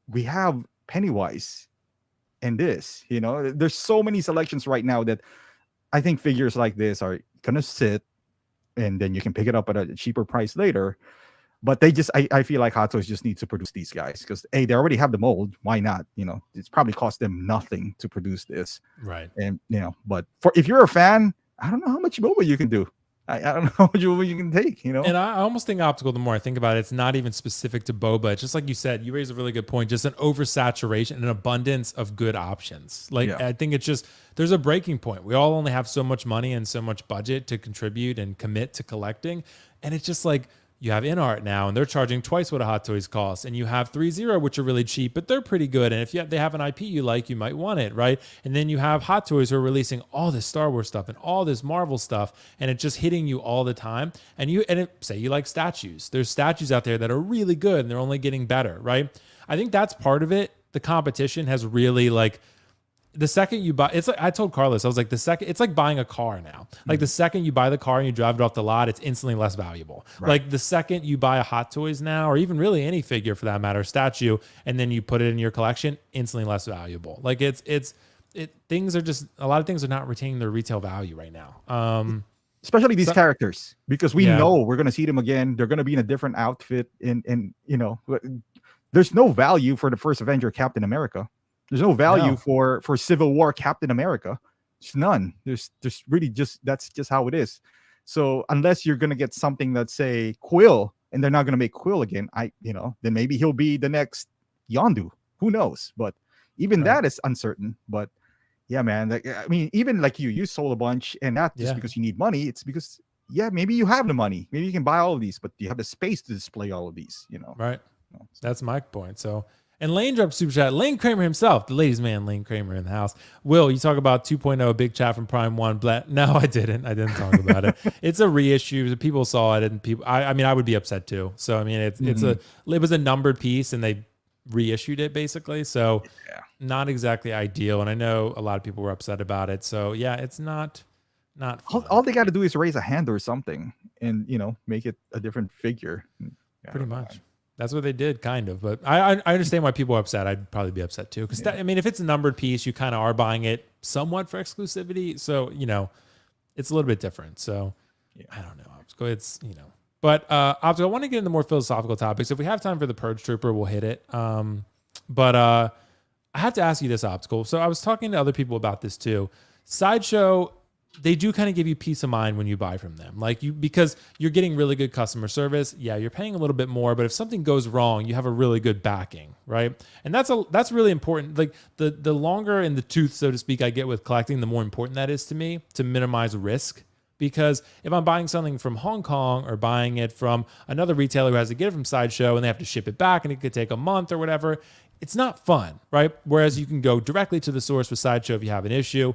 we have Pennywise. And there's so many selections right now that I think figures like this are gonna sit, and then you can pick it up at a cheaper price later. But I feel like Hot Toys just need to produce these guys, because they already have the mold. Why not? It's probably cost them nothing to produce this, right? And but if you're a fan, I don't know how much Boba you can do. I don't know how much Boba you can take, And I almost think Optical, the more I think about it, it's not even specific to Boba. It's just like you said, you raised a really good point, just an oversaturation, an abundance of good options. I think it's just, there's a breaking point. We all only have so much money and so much budget to contribute and commit to collecting. And it's just like, you have Inart now, and they're charging twice what a Hot Toys costs. And you have 3-0, which are really cheap, but they're pretty good. And if they have an IP you like, you might want it, right? And then you have Hot Toys who are releasing all this Star Wars stuff and all this Marvel stuff, and it's just hitting you all the time. Say you like statues. There's statues out there that are really good, and they're only getting better, right? I think that's part of it. The competition has really the second you buy, it's like I told Carlos, I was like, it's like buying a car now. Like the second you buy the car and you drive it off the lot, it's instantly less valuable. Right. Like the second you buy a Hot Toys now, or even really any figure for that matter, statue, and then you put it in your collection, instantly less valuable. Like things are just, a lot of things are not retaining their retail value right now. Especially these characters, because we know we're going to see them again. They're going to be in a different outfit, and there's no value for the first Avenger, Captain America. There's no value for Civil War Captain America. There's none. There's really that's just how it is. So unless you're gonna get something that's say Quill, and they're not gonna make Quill again, then maybe he'll be the next Yondu. Who knows? But even that is uncertain. But yeah, man. I mean, even like you sold a bunch, and not just because you need money. It's because maybe you have the money. Maybe you can buy all of these, but do you have the space to display all of these? Right. That's my point. So. And Lane dropped super chat. Lane Kramer himself, the ladies' man, Lane Kramer in the house. Will, you talk about 2.0, big chat from Prime 1. No, I didn't. I didn't talk about it. It's a reissue. People saw it, and I mean, I would be upset too. So I mean, it was a numbered piece, and they reissued it basically. So not exactly ideal. And I know a lot of people were upset about it. So yeah, it's not fun. All they got to do is raise a hand or something, and make it a different figure. Pretty much. That's what they did, kind of. But I understand why people are upset. I'd probably be upset too. Because, I mean, if it's a numbered piece, you kind of are buying it somewhat for exclusivity. So, it's a little bit different. So Yeah. I don't know. It's, but I want to get into more philosophical topics. If we have time for the Purge Trooper, we'll hit it. But I have to ask you this, Optical. So I was talking to other people about this too. Sideshow, they do kind of give you peace of mind when you buy from them. Because you're getting really good customer service. Yeah, you're paying a little bit more, but if something goes wrong, you have a really good backing, right? And that's really important. Like the longer in the tooth, so to speak, I get with collecting, the more important that is to me to minimize risk. Because if I'm buying something from Hong Kong or buying it from another retailer who has to get it from Sideshow and they have to ship it back and it could take a month or whatever, it's not fun, right? Whereas you can go directly to the source with Sideshow if you have an issue.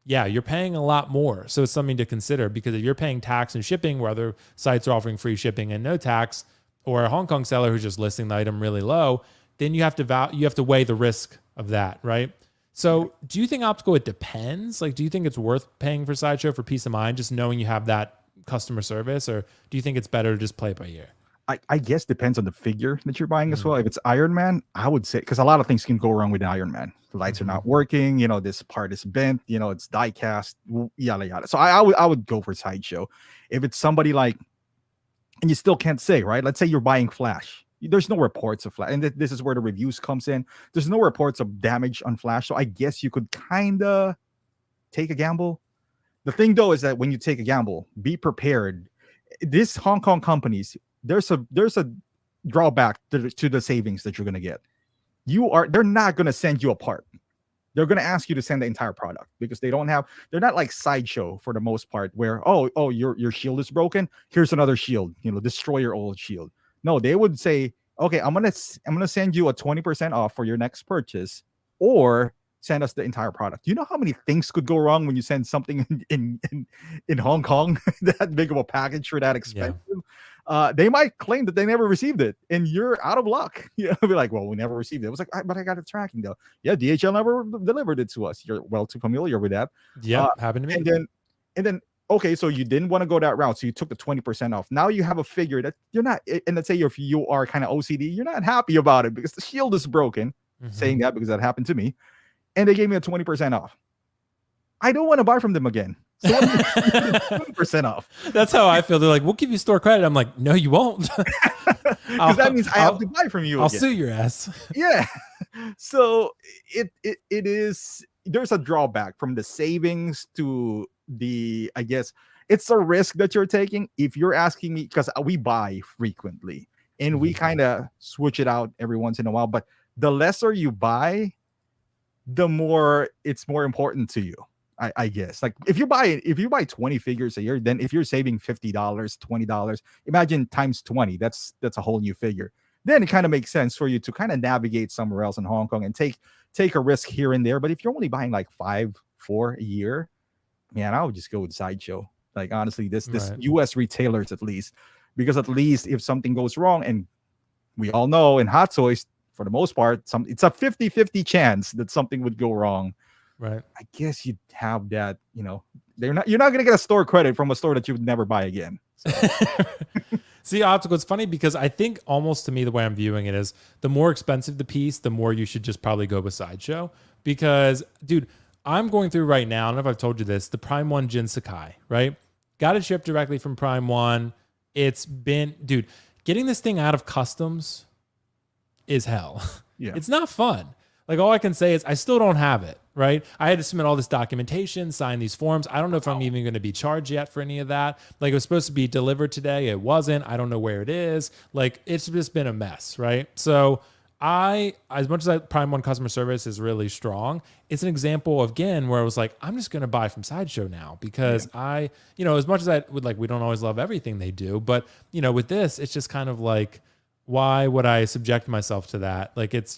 Yeah, you're paying a lot more. So it's something to consider, because if you're paying tax and shipping where other sites are offering free shipping and no tax, or a Hong Kong seller who's just listing the item really low, then you have to weigh the risk of that, right? So do you think, Optical, it depends? Like, do you think it's worth paying for Sideshow for peace of mind, just knowing you have that customer service? Or do you think it's better to just play it by ear? I guess depends on the figure that you're buying as well. If it's Iron Man, I would say, because a lot of things can go wrong with Iron Man. The lights are not working, this part is bent, it's die cast, yada yada. So I would go for Sideshow. If it's somebody like, and you still can't say, right? Let's say you're buying Flash. There's no reports of Flash, and this is where the reviews comes in. There's no reports of damage on Flash, so I guess you could kind of take a gamble. The thing though is that when you take a gamble, be prepared. This Hong Kong companies, there's a drawback to the savings that you're going to get. They're not going to send you a part. They're going to ask you to send the entire product, because they're not like Sideshow for the most part, where your shield is broken, here's another shield, destroy your old shield. No, they would say, okay, I'm gonna send you a 20% off for your next purchase, or send us the entire product. You know how many things could go wrong when you send something in Hong Kong, that big of a package for that expensive? Yeah. They might claim that they never received it, and you're out of luck. Be like, well, we never received it. It was like, but I got it tracking though. Yeah, DHL never delivered it to us. You're well too familiar with that. Yeah, happened to me. And then. Okay, so you didn't want to go that route, so you took the 20% off. Now you have a figure that you're not, and let's say if you are kind of OCD, you're not happy about it because the shield is broken. Saying that because that happened to me, and they gave me a 20% off. I don't want to buy from them again. So 20% off. That's how I feel. They're like, we'll give you store credit. I'm like, no, you won't. Because that means I have to buy from you. I'll sue your ass. Yeah. So it is. There's a drawback from the savings to the, I guess it's a risk that you're taking. If you're asking me, because we buy frequently and we kind of switch it out every once in a while, but the lesser you buy, the more it's more important to you. I guess, like if you buy 20 figures a year, then if you're saving $50, $20, imagine times 20, that's a whole new figure. Then it kind of makes sense for you to kind of navigate somewhere else in Hong Kong and take a risk here and there. But if you're only buying like 4 a year, man, I would just go with Sideshow. Like, honestly, this right. US retailers, at least, because at least if something goes wrong, and we all know in hot toys, for the most part, it's a 50-50 chance that something would go wrong. Right. I guess you'd have that, you're not going to get a store credit from a store that you would never buy again. So. See, Optical, it's funny because I think almost to me, the way I'm viewing it is the more expensive the piece, the more you should just probably go with Sideshow. Because, dude, I'm going through right now, I don't know if I've told you this, the Prime 1 Jin Sakai, right? Got it shipped directly from Prime 1. It's been, dude, getting this thing out of customs is hell. Yeah. It's not fun. Like, all I can say is I still don't have it, right? I had to submit all this documentation, sign these forms. I don't know if I'm even going to be charged yet for any of that. Like, it was supposed to be delivered today. It wasn't. I don't know where it is. Like, it's just been a mess, right? So as much as that Prime 1 customer service is really strong, it's an example again where I was like, I'm just going to buy from Sideshow now because as much as we don't always love everything they do, but with this, it's just kind of like, why would I subject myself to that? Like, it's,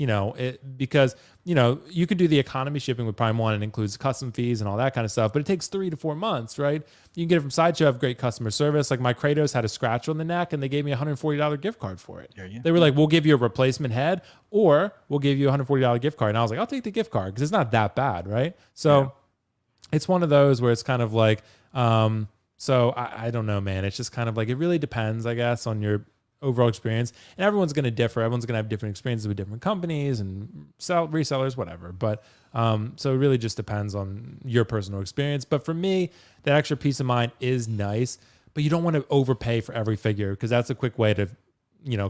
because, you can do the economy shipping with Prime 1 and includes custom fees and all that kind of stuff, but it takes 3 to 4 months, right? You can get it from Sideshow, have great customer service. Like, my Kratos had a scratch on the neck and they gave me a $140 gift card for it. Yeah. They were like, we'll give you a replacement head or we'll give you a $140 gift card. And I was like, I'll take the gift card because it's not that bad, right? So it's one of those where it's kind of like, so I don't know, man. It's just kind of like, it really depends, I guess, on your overall experience. And everyone's going to differ. Everyone's going to have different experiences with different companies and resellers, whatever. But so it really just depends on your personal experience. But for me, that extra peace of mind is nice, but you don't want to overpay for every figure because that's a quick way to,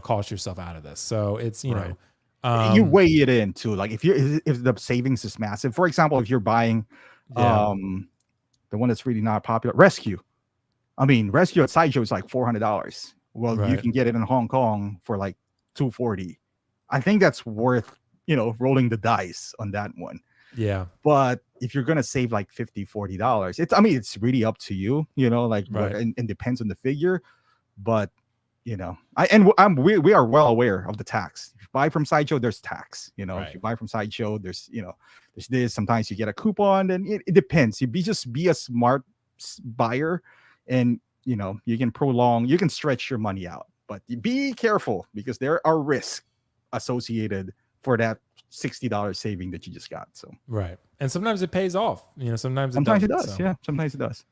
cost yourself out of this. So it's, Right. You weigh it in too. Like if the savings is massive, for example, if you're buying the one that's really not popular, Rescue. I mean, Rescue at Sideshow is like $400. Well, you can get it in Hong Kong for like $240. I think that's worth, rolling the dice on that one. Yeah. But if you're gonna save like $50-$40, it's really up to you, and depends on the figure. But we are well aware of the tax. If you buy from Sideshow, there's tax. If you buy from Sideshow, there's this. Sometimes you get a coupon, and it depends. Just be a smart buyer, and you can stretch your money out. But be careful because there are risks associated for that $60 saving that you just got. So right, and sometimes it pays off. Sometimes it does. So. Yeah, sometimes it does.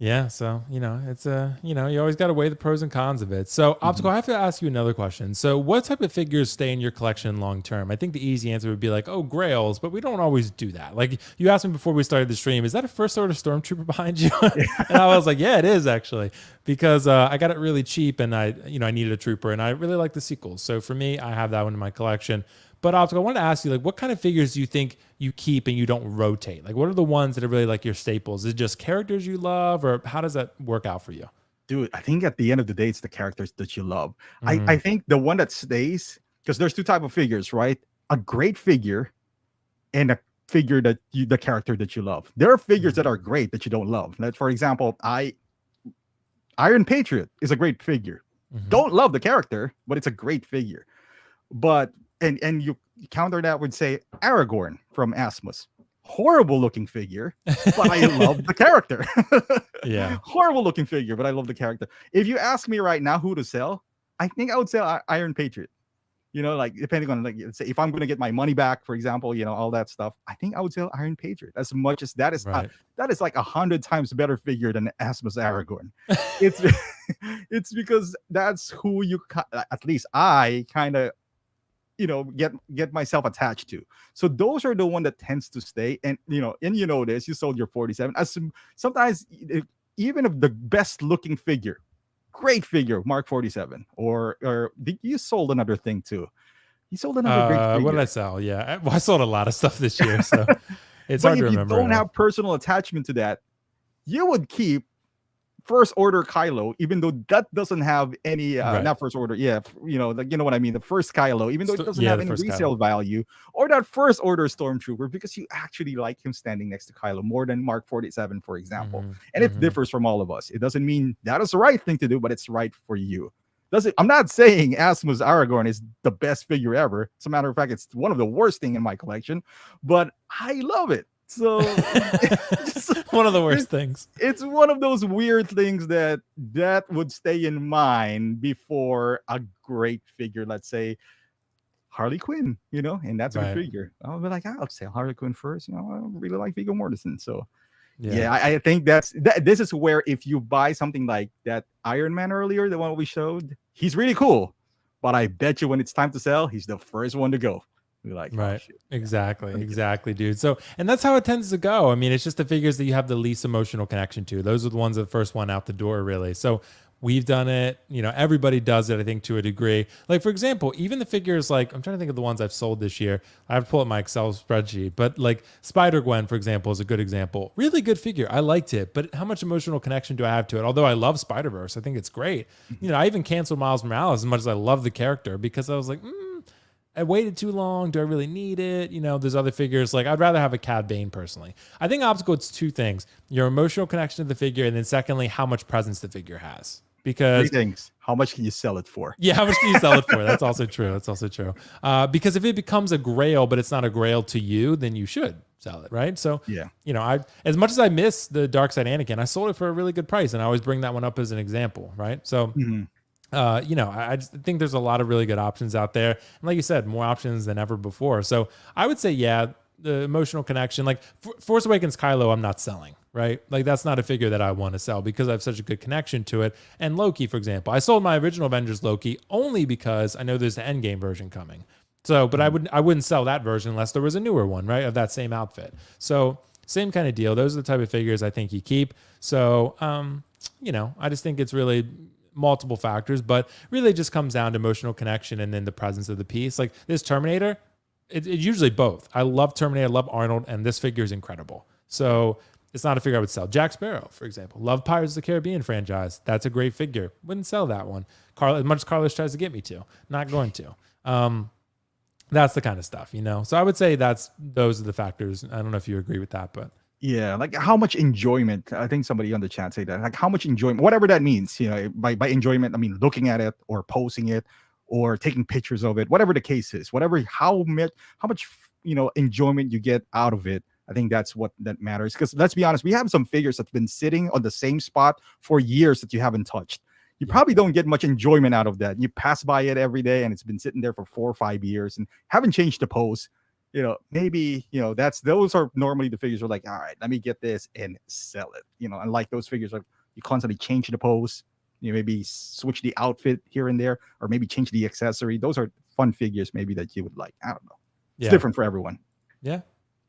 Yeah, so it's you always got to weigh the pros and cons of it. So Optical, I have to ask you another question. So what type of figures stay in your collection long term? I think the easy answer would be like, grails, but we don't always do that. Like you asked me before we started the stream, is that a first order stormtrooper behind you? And I was like, yeah, it is actually, because I got it really cheap and I needed a trooper and I really like the sequels. So for me, I have that one in my collection. But Optical, I wanted to ask you, like, what kind of figures do you think you keep and you don't rotate? Like, what are the ones that are really like your staples? Is it just characters you love, or how does that work out for you? Dude, I think at the end of the day, it's the characters that you love. I think the one that stays, because there's two types of figures, right? A great figure and a figure that the character that you love. There are figures that are great that you don't love. Like, for example, Iron Patriot is a great figure. Don't love the character, but it's a great figure. But and you counter that with, say, Aragorn from Asmus. Horrible looking figure, but I love the character. Yeah. Horrible looking figure, but I love the character. If you ask me right now who to sell, I think I would sell Iron Patriot. Like depending on, like, say if I'm going to get my money back, for example, all that stuff, I think I would sell Iron Patriot. As much as that is that is like 100 times better figure than Asmus Aragorn. It's because that's who at least I kind of get myself attached to. So those are the one that tends to stay. And this, you sold your 47. As sometimes even if the best looking figure, great figure, Mark 47, or you sold another thing too. You sold another great figure. What did I sell? Yeah, I sold a lot of stuff this year, so it's hard to remember. If you don't have personal attachment to that, you would keep first order Kylo, even though that doesn't have any not first order, what I mean, the first Kylo, even though it doesn't have any resale value, or that first order Stormtrooper, because you actually like him standing next to Kylo more than Mark 47, for example. And it differs from all of us. It doesn't mean that is the right thing to do, but it's right for you. I'm not saying Asmus Aragorn is the best figure ever. As a matter of fact, it's one of the worst thing in my collection, but I love it. So one of the worst things. It's one of those weird things that would stay in mind before a great figure. Let's say Harley Quinn, and that's a figure. I'll be like, I'll say Harley Quinn first. I really like Viggo Mortensen. So I think this is where if you buy something like that Iron Man earlier, the one we showed, he's really cool. But I bet you when it's time to sell, he's the first one to go. Like, right. Oh, exactly, dude. So, and that's how it tends to go. I mean, it's just the figures that you have the least emotional connection to. Those are the ones that first one out the door, really. So we've done it, everybody does it, I think, to a degree. Like, for example, even the figures, like, I'm trying to think of the ones I've sold this year. I have to pull up my Excel spreadsheet, but like Spider-Gwen, for example, is a good example. Really good figure. I liked it, but how much emotional connection do I have to it? Although I love Spider-Verse, I think it's great. I even canceled Miles Morales as much as I love the character because I was like, I waited too long. Do I really need it? There's other figures. Like, I'd rather have a Cad Bane personally. I think Optical, it's two things: your emotional connection to the figure, and then secondly, how much presence the figure has. Because 3 things: how much can you sell it for? Yeah, how much can you sell it for? That's also true. Because if it becomes a grail, but it's not a grail to you, then you should sell it, right? So I, as much as I miss the Dark Side Anakin, I sold it for a really good price, and I always bring that one up as an example, right? So. I just think there's a lot of really good options out there. And like you said, more options than ever before. So I would say, the emotional connection. Like Force Awakens Kylo, I'm not selling, right? Like that's not a figure that I want to sell because I have such a good connection to it. And Loki, for example, I sold my original Avengers Loki only because I know there's the Endgame version coming. So, but I wouldn't sell that version unless there was a newer one, right, of that same outfit. So same kind of deal. Those are the type of figures I think you keep. So, I just think it's really multiple factors, but really just comes down to emotional connection and then the presence of the piece. Like this Terminator, it's usually both. I love Terminator, I love Arnold, and this figure is incredible. So it's not a figure I would sell. Jack Sparrow, for example, love Pirates of the Caribbean franchise. That's a great figure. Wouldn't sell that one. As much as Carlos tries to get me to, not going to. That's the kind of stuff, So I would say those are the factors. I don't know if you agree with that, but yeah, like how much enjoyment? I think somebody on the chat say that. Like how much enjoyment, whatever that means. By enjoyment, I mean looking at it or posting it or taking pictures of it, whatever the case is. How much enjoyment you get out of it. I think that's what that matters. Because let's be honest, we have some figures that's been sitting on the same spot for years that you haven't touched. You probably don't get much enjoyment out of that. You pass by it every day and it's been sitting there for 4 or 5 years and haven't changed the pose. Maybe, those are normally the figures are like, all right, let me get this and sell it. Unlike those figures, like you constantly change the pose, maybe switch the outfit here and there, or maybe change the accessory. Those are fun figures maybe that you would like. I don't know. It's different for everyone. Yeah,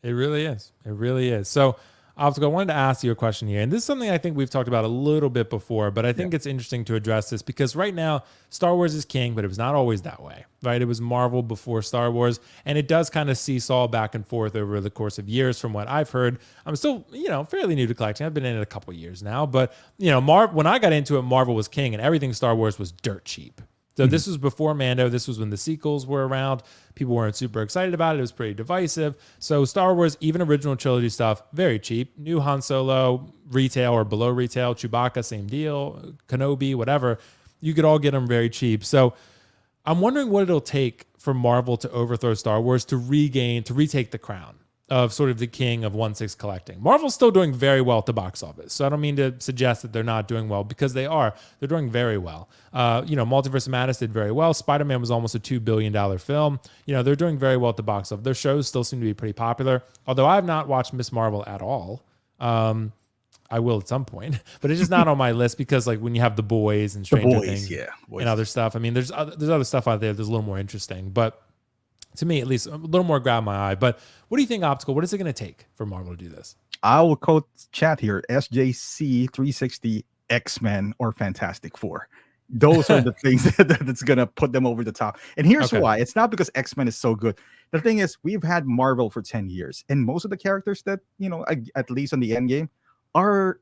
it really is. It really is. So I wanted to ask you a question here. And this is something I think we've talked about a little bit before, but I think it's interesting to address this because right now Star Wars is king, but it was not always that way, right? It was Marvel before Star Wars. And it does kind of seesaw back and forth over the course of years from what I've heard. I'm still, fairly new to collecting. I've been in it a couple of years now, but when I got into it, Marvel was king and everything Star Wars was dirt cheap. So this was before Mando. This was when the sequels were around. People weren't super excited about it. It was pretty divisive. So Star Wars, even original trilogy stuff, very cheap. New Han Solo, retail or below retail. Chewbacca, same deal. Kenobi, whatever. You could all get them very cheap. So I'm wondering what it'll take for Marvel to overthrow Star Wars to retake the crown of sort of the king of 1/6 collecting. Marvel's still doing very well at the box office. So I don't mean to suggest that they're not doing well because they are. They're doing very well. Multiverse of Madness did very well. Spider-Man was almost a $2 billion film. They're doing very well at the box office. Their shows still seem to be pretty popular. Although I have not watched Miss Marvel at all. I will at some point, but it's just not on my list because like when you have The Boys and Stranger Things and other stuff, I mean, there's other stuff out there that's a little more interesting, but to me, at least, a little more grab my eye. But what do you think, Optical? What is it going to take for Marvel to do this? I will quote chat here: SJC 360, X-Men, or Fantastic Four. Those are the things that's going to put them over the top. And here's why. It's not because X-Men is so good. The thing is, we've had Marvel for 10 years. And most of the characters that, at least on the end game, are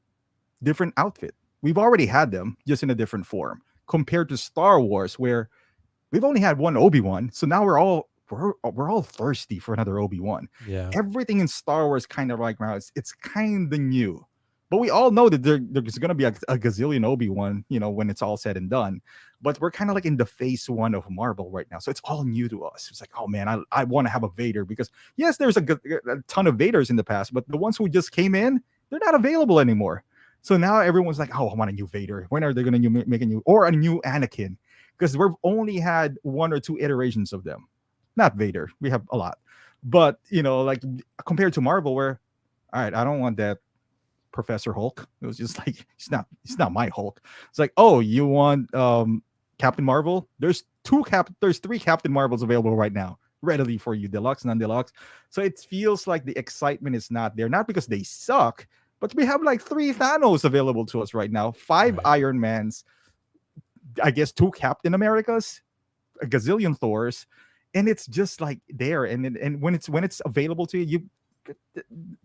different outfit. We've already had them, just in a different form. Compared to Star Wars, where we've only had one Obi-Wan. So now we're all thirsty for another Obi-Wan. Yeah. Everything in Star Wars kind of right now, it's kind of new. But we all know that there's going to be a gazillion Obi-Wan, when it's all said and done. But we're kind of like in the phase 1 of Marvel right now. So it's all new to us. It's like, oh man, I want to have a Vader because yes, there's a ton of Vaders in the past, but the ones who just came in, they're not available anymore. So now everyone's like, oh, I want a new Vader. When are they going to make a new, or a new Anakin? Because we've only had 1 or 2 iterations of them. Not Vader. We have a lot. But, like compared to Marvel where, all right, I don't want that Professor Hulk. It was just like, it's not my Hulk. It's like, oh, you want Captain Marvel? There's 3 Captain Marvels available right now, readily for you, deluxe, non-deluxe. So it feels like the excitement is not there. Not because they suck, but we have like 3 Thanos available to us right now, 5 Iron Mans, I guess 2 Captain Americas, a gazillion Thors. And it's just like there, and when it's available to you,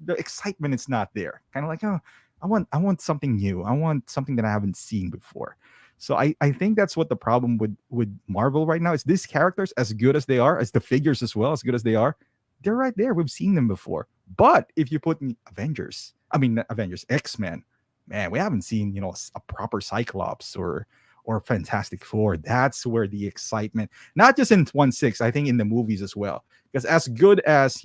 the excitement is not there. Kind of like, oh, I want something new. I want something that I haven't seen before. So I think that's what the problem with Marvel right now is. These characters, as good as they are, as the figures as well, as good as they are, they're right there. We've seen them before. But if you put in X-Men, man, we haven't seen a proper Cyclops or Fantastic Four. That's where the excitement, not just in 1/6, I think in the movies as well. Because as good as,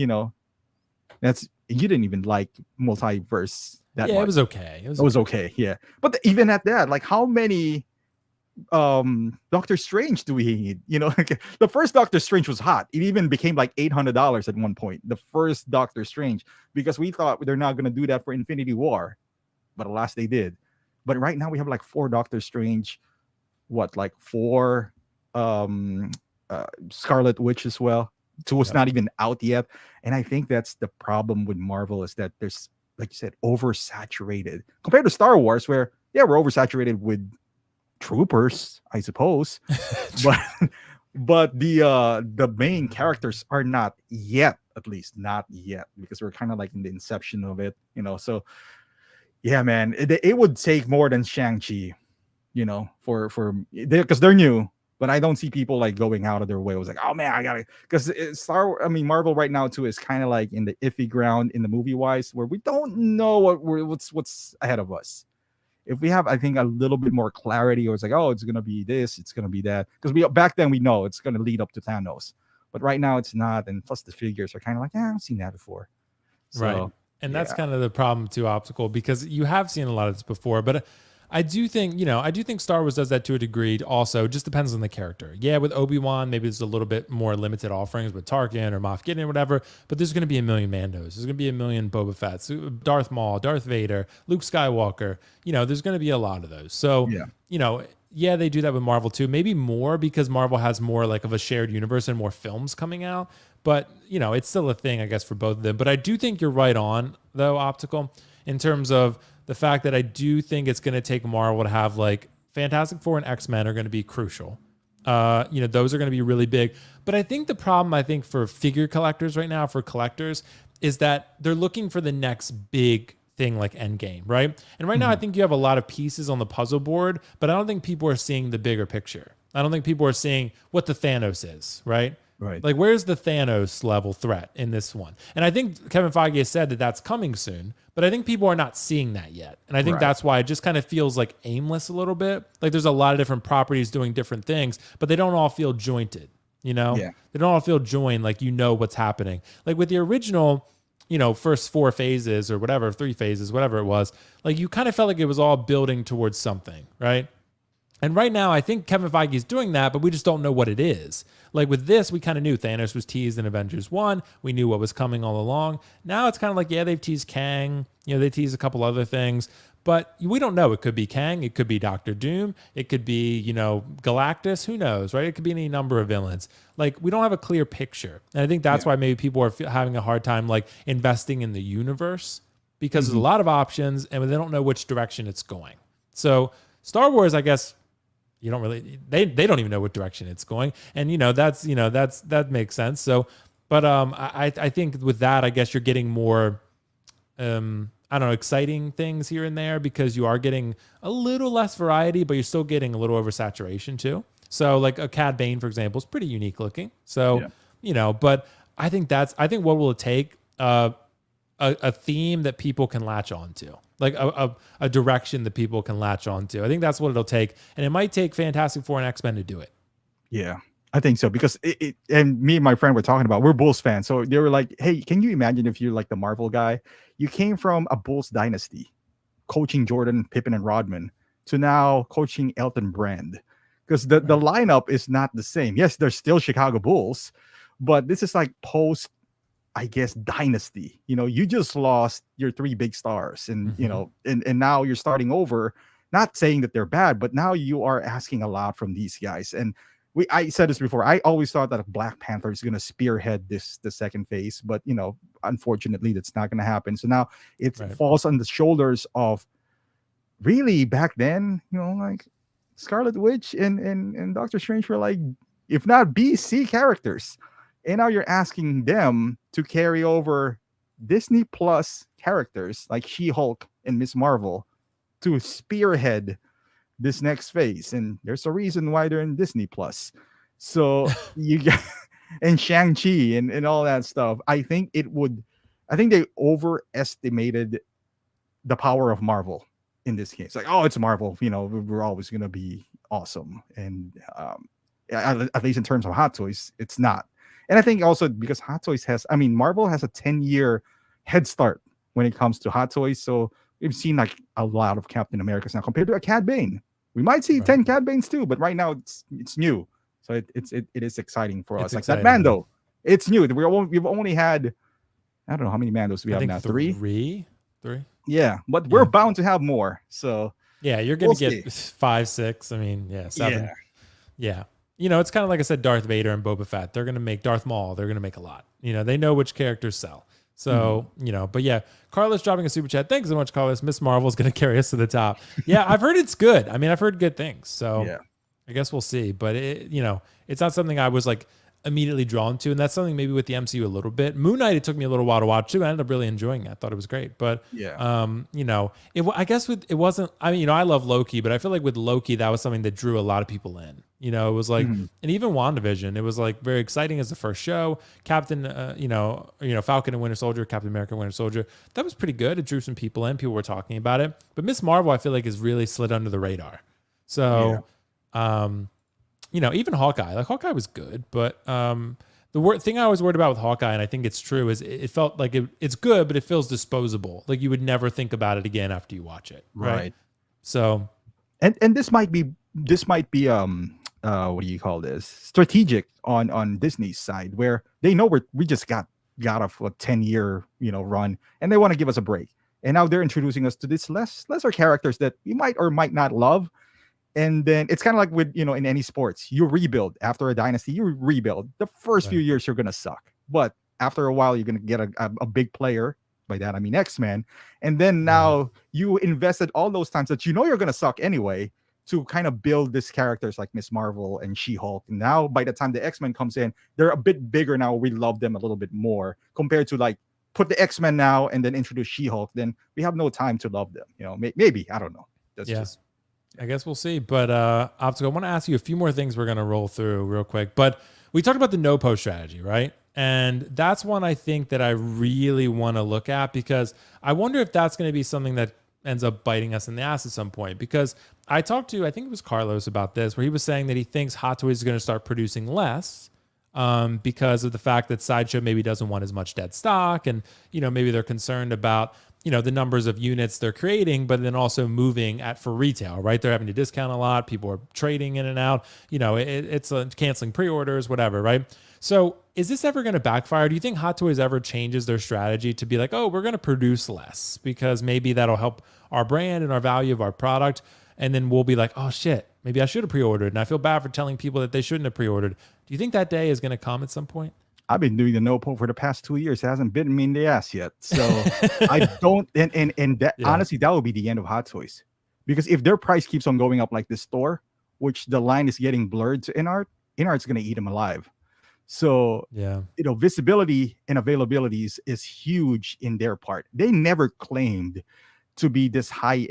that's, you didn't even like multiverse that much. It was okay. It was okay, yeah. But even at that, like how many Doctor Strange do we need? The first Doctor Strange was hot. It even became like $800 at one point. The first Doctor Strange, because we thought they're not going to do that for Infinity War, but alas, they did. But right now we have like four Doctor Strange, what, like four Scarlet Witch as well. So it's not even out yet. And I think that's the problem with Marvel, is that there's, like you said, oversaturated compared to Star Wars, where we're oversaturated with troopers, I suppose. but the main characters are not yet, at least not yet, because we're kind of like in the inception of it, So yeah, man, it would take more than Shang-Chi, for because they're new. But I don't see people like going out of their way. It was like, oh man, I gotta, because Marvel right now too is kind of like in the iffy ground in the movie wise, where we don't know what's ahead of us. If we have, I think, a little bit more clarity, or it's like, oh, it's gonna be this, it's gonna be that, because back then we know it's gonna lead up to Thanos, but right now it's not, and plus the figures are kind of like, I've seen that before, right? And that's kind of the problem too, Optical, because you have seen a lot of this before, but I do think Star Wars does that to a degree. Also, just depends on the character. Yeah, with Obi-Wan, maybe there's a little bit more limited offerings with Tarkin or Moff Gideon or whatever. But there's going to be a million Mandos. There's going to be a million Boba Fett's, Darth Maul, Darth Vader, Luke Skywalker. There's going to be a lot of those. So, they do that with Marvel too. Maybe more because Marvel has more like of a shared universe and more films coming out. But it's still a thing, I guess, for both of them. But I do think you're right on, though, Optical, in terms of the fact that I do think it's going to take Marvel to have like Fantastic Four and X-Men are going to be crucial. Those are going to be really big. But I think the problem, for figure collectors right now, for collectors, is that they're looking for the next big thing like Endgame, right? And right now, I think you have a lot of pieces on the puzzle board, but I don't think people are seeing the bigger picture. I don't think people are seeing what the Thanos is, right? Right. Like, where's the Thanos level threat in this one? And I think Kevin Feige has said that that's coming soon, but I think people are not seeing that yet. And I think that's why it just kind of feels like aimless a little bit. Like there's a lot of different properties doing different things, but they don't all feel jointed, They don't all feel joined, like what's happening. Like with the original, first 4 phases or whatever, 3 phases, whatever it was, like you kind of felt like it was all building towards something, right? And right now, I think Kevin Feige is doing that, but we just don't know what it is. Like with this, we kind of knew Thanos was teased in Avengers 1. We knew what was coming all along. Now it's kind of like, they've teased Kang. They teased a couple other things. But we don't know. It could be Kang. It could be Doctor Doom. It could be, Galactus. Who knows, right? It could be any number of villains. Like, we don't have a clear picture. And I think that's why maybe people are having a hard time, like, investing in the universe. Because there's a lot of options, and they don't know which direction it's going. So Star Wars, I guess, you don't really, they don't even know what direction it's going. And, that makes sense. So, but I think with that, I guess you're getting more, exciting things here and there, because you are getting a little less variety, but you're still getting a little oversaturation too. So like a Cad Bane, for example, is pretty unique looking. So, but I think what will it take? A theme that people can latch onto, like a direction that people can latch onto. I think that's what it'll take. And it might take Fantastic Four and X-Men to do it. Yeah, I think so, because and me and my friend were talking about, we're Bulls fans. So they were like, hey, can you imagine if you're like the Marvel guy? You came from a Bulls dynasty, coaching Jordan, Pippen, and Rodman, to now coaching Elton Brand. Because the lineup is not the same. Yes, they're still Chicago Bulls, but this is like post, I guess, dynasty. You just lost your 3 big stars, and and now you're starting over. Not saying that they're bad, but now you are asking a lot from these guys. And I said this before. I always thought that Black Panther is going to spearhead the second phase, but unfortunately, that's not going to happen. So now it falls on the shoulders of, really, back then, like Scarlet Witch and Doctor Strange were like, if not B, C characters. And now you're asking them to carry over Disney Plus characters like She-Hulk and Miss Marvel to spearhead this next phase. And there's a reason why they're in Disney Plus. So you got, and Shang-Chi and all that stuff. I think they overestimated the power of Marvel in this case. Like, oh, it's Marvel. We're always going to be awesome. And at least in terms of Hot Toys, it's not. And I think also because Hot Toys Marvel has a 10-year head start when it comes to Hot Toys. So we've seen like a lot of Captain Americas now compared to a Cad Bane. We might see Right. 10 Cad Banes too, but right now it's new, so it is exciting for It's us. Like exciting, that Mando, it's new. We've only had, I don't know how many Mandos we I have think now. Three. three. Yeah, but Yeah. we're bound to have more. So Yeah, you're gonna we'll get see. 5, 6. I mean, yeah, 7. Yeah. Yeah. It's kind of like I said, Darth Vader and Boba Fett. They're gonna make Darth Maul. They're gonna make a lot. They know which characters sell. So, but yeah, Carlos dropping a super chat. Thanks so much, Carlos. Miss Marvel's going to carry us to the top. Yeah, I've heard it's good. I mean, I've heard good things. So Yeah. I guess we'll see. But, it's not something I was like immediately drawn to. And that's something maybe with the MCU a little bit. Moon Knight, it took me a little while to watch too. I ended up really enjoying it. I thought it was great. But, I guess it wasn't, I mean, I love Loki, but I feel like with Loki, that was something that drew a lot of people in. It was like, and even WandaVision, it was like very exciting as the first show. Captain, Falcon and Winter Soldier, Captain America and Winter Soldier, that was pretty good. It drew some people in. People were talking about it. But Miss Marvel, I feel like, has really slid under the radar. So, even Hawkeye, like Hawkeye was good, but the thing I was worried about with Hawkeye, and I think it's true, is it felt like it's good, but it feels disposable. Like you would never think about it again after you watch it. Right. So, and this might be what do you call this, strategic on Disney's side, where they know we just got a 10-year run, and they want to give us a break, and now they're introducing us to this lesser characters that we might or might not love. And then it's kind of like with in any sports, you rebuild after a dynasty. You rebuild the first few years, you're gonna suck, but after a while you're gonna get a big player. By that I mean X-Men, and then now you invested all those times that you're gonna suck anyway, to kind of build these characters like Miss Marvel and She-Hulk. Now, by the time the X-Men comes in, they're a bit bigger now. We love them a little bit more compared to like put the X-Men now and then introduce She-Hulk. Then we have no time to love them. Maybe, I don't know. That's just. I guess we'll see. But Optical, I want to ask you a few more things we're going to roll through real quick. But we talked about the no-post strategy, right? And that's one I think that I really want to look at, because I wonder if that's going to be something that ends up biting us in the ass at some point. Because I talked to, I think it was Carlos about this, where he was saying that he thinks Hot Toys is going to start producing less because of the fact that Sideshow maybe doesn't want as much dead stock. And, maybe they're concerned about, the numbers of units they're creating, but then also moving for retail, right? They're having to discount a lot. People are trading in and out. It's canceling pre-orders, whatever, right? So is this ever going to backfire? Do you think Hot Toys ever changes their strategy to be like, oh, we're going to produce less because maybe that'll help our brand and our value of our product? And then we'll be like, oh shit, maybe I should have pre-ordered. And I feel bad for telling people that they shouldn't have pre-ordered. Do you think that day is going to come at some point? I've been doing the no poll for the past 2 years. It hasn't bitten me in the ass yet. So I don't, and that honestly, that would be the end of Hot Toys. Because if their price keeps on going up like this store, which the line is getting blurred to Inart's going to eat them alive. So, visibility and availability is huge in their part. They never claimed to be this high,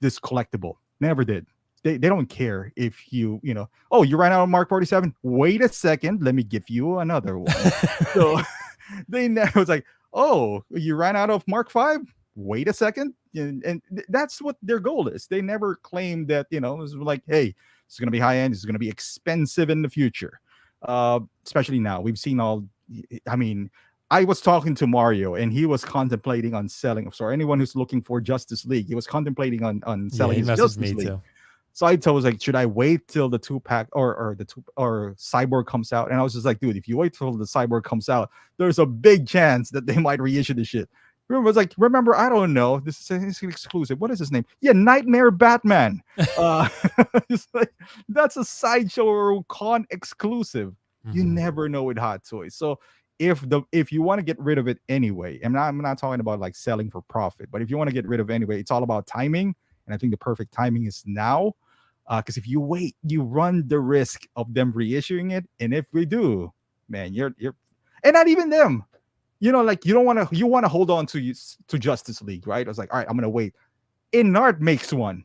this collectible. Never did. They don't care if you ran out of Mark 47. Wait a second, let me give you another one. So they never was like, oh, you ran out of Mark 5? Wait a second. And that's what their goal is. They never claimed that, it was like, hey, it's going to be high end. It's going to be expensive in the future. Especially now. We've seen I was talking to Mario and he was contemplating on selling. Sorry, anyone who's looking for Justice League, he was contemplating on selling his Justice League. Too. So I was like, should I wait till the 2-pack or Cyborg comes out? And I was just like, dude, if you wait till the Cyborg comes out, there's a big chance that they might reissue the shit. Remember, I don't know. This is an exclusive. What is his name? Yeah, Nightmare Batman. It's like, that's a Sideshow or con exclusive. Mm-hmm. You never know with Hot Toys. So if you want to get rid of it anyway, and I'm not talking about like selling for profit, but if you want to get rid of it anyway, it's all about timing. And I think the perfect timing is now. Because if you wait, you run the risk of them reissuing it. And if we do, man, you're and not even them. You want to hold on to Justice League, right? I was like, all right, I'm gonna wait. Inart makes one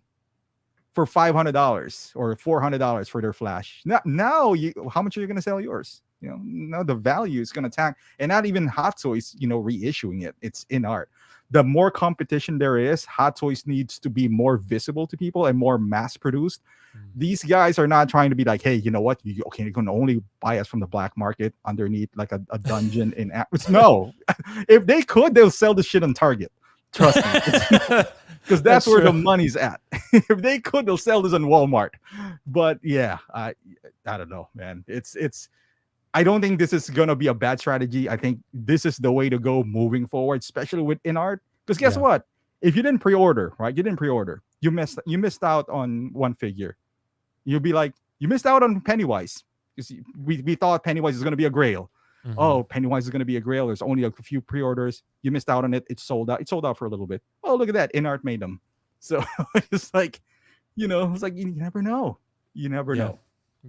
for $500 or $400 for their Flash. Now how much are you gonna sell yours? Now the value is gonna tank, and not even Hot Toys, reissuing it. It's Inart. The more competition there is, Hot Toys needs to be more visible to people and more mass produced. These guys are not trying to be like, hey, you know what? You can only buy us from the black market underneath like a dungeon in Atlas. No, if they could, they'll sell the shit on Target. Trust me, because that's where the money's at. If they could, they'll sell this on Walmart. But yeah, I don't know, man. It's. I don't think this is gonna be a bad strategy. I think this is the way to go moving forward, especially with Inart. Because guess what? If you didn't pre-order, right? You didn't pre-order. You missed out on one figure. You'll be like, you missed out on Pennywise. Because we thought Pennywise is gonna be a Grail. Mm-hmm. Oh, Pennywise is gonna be a Grail. There's only a few pre-orders. You missed out on it. It's sold out. It sold out for a little bit. Oh, look at that. Inart made them. So it's like, it's like you never know. You never know.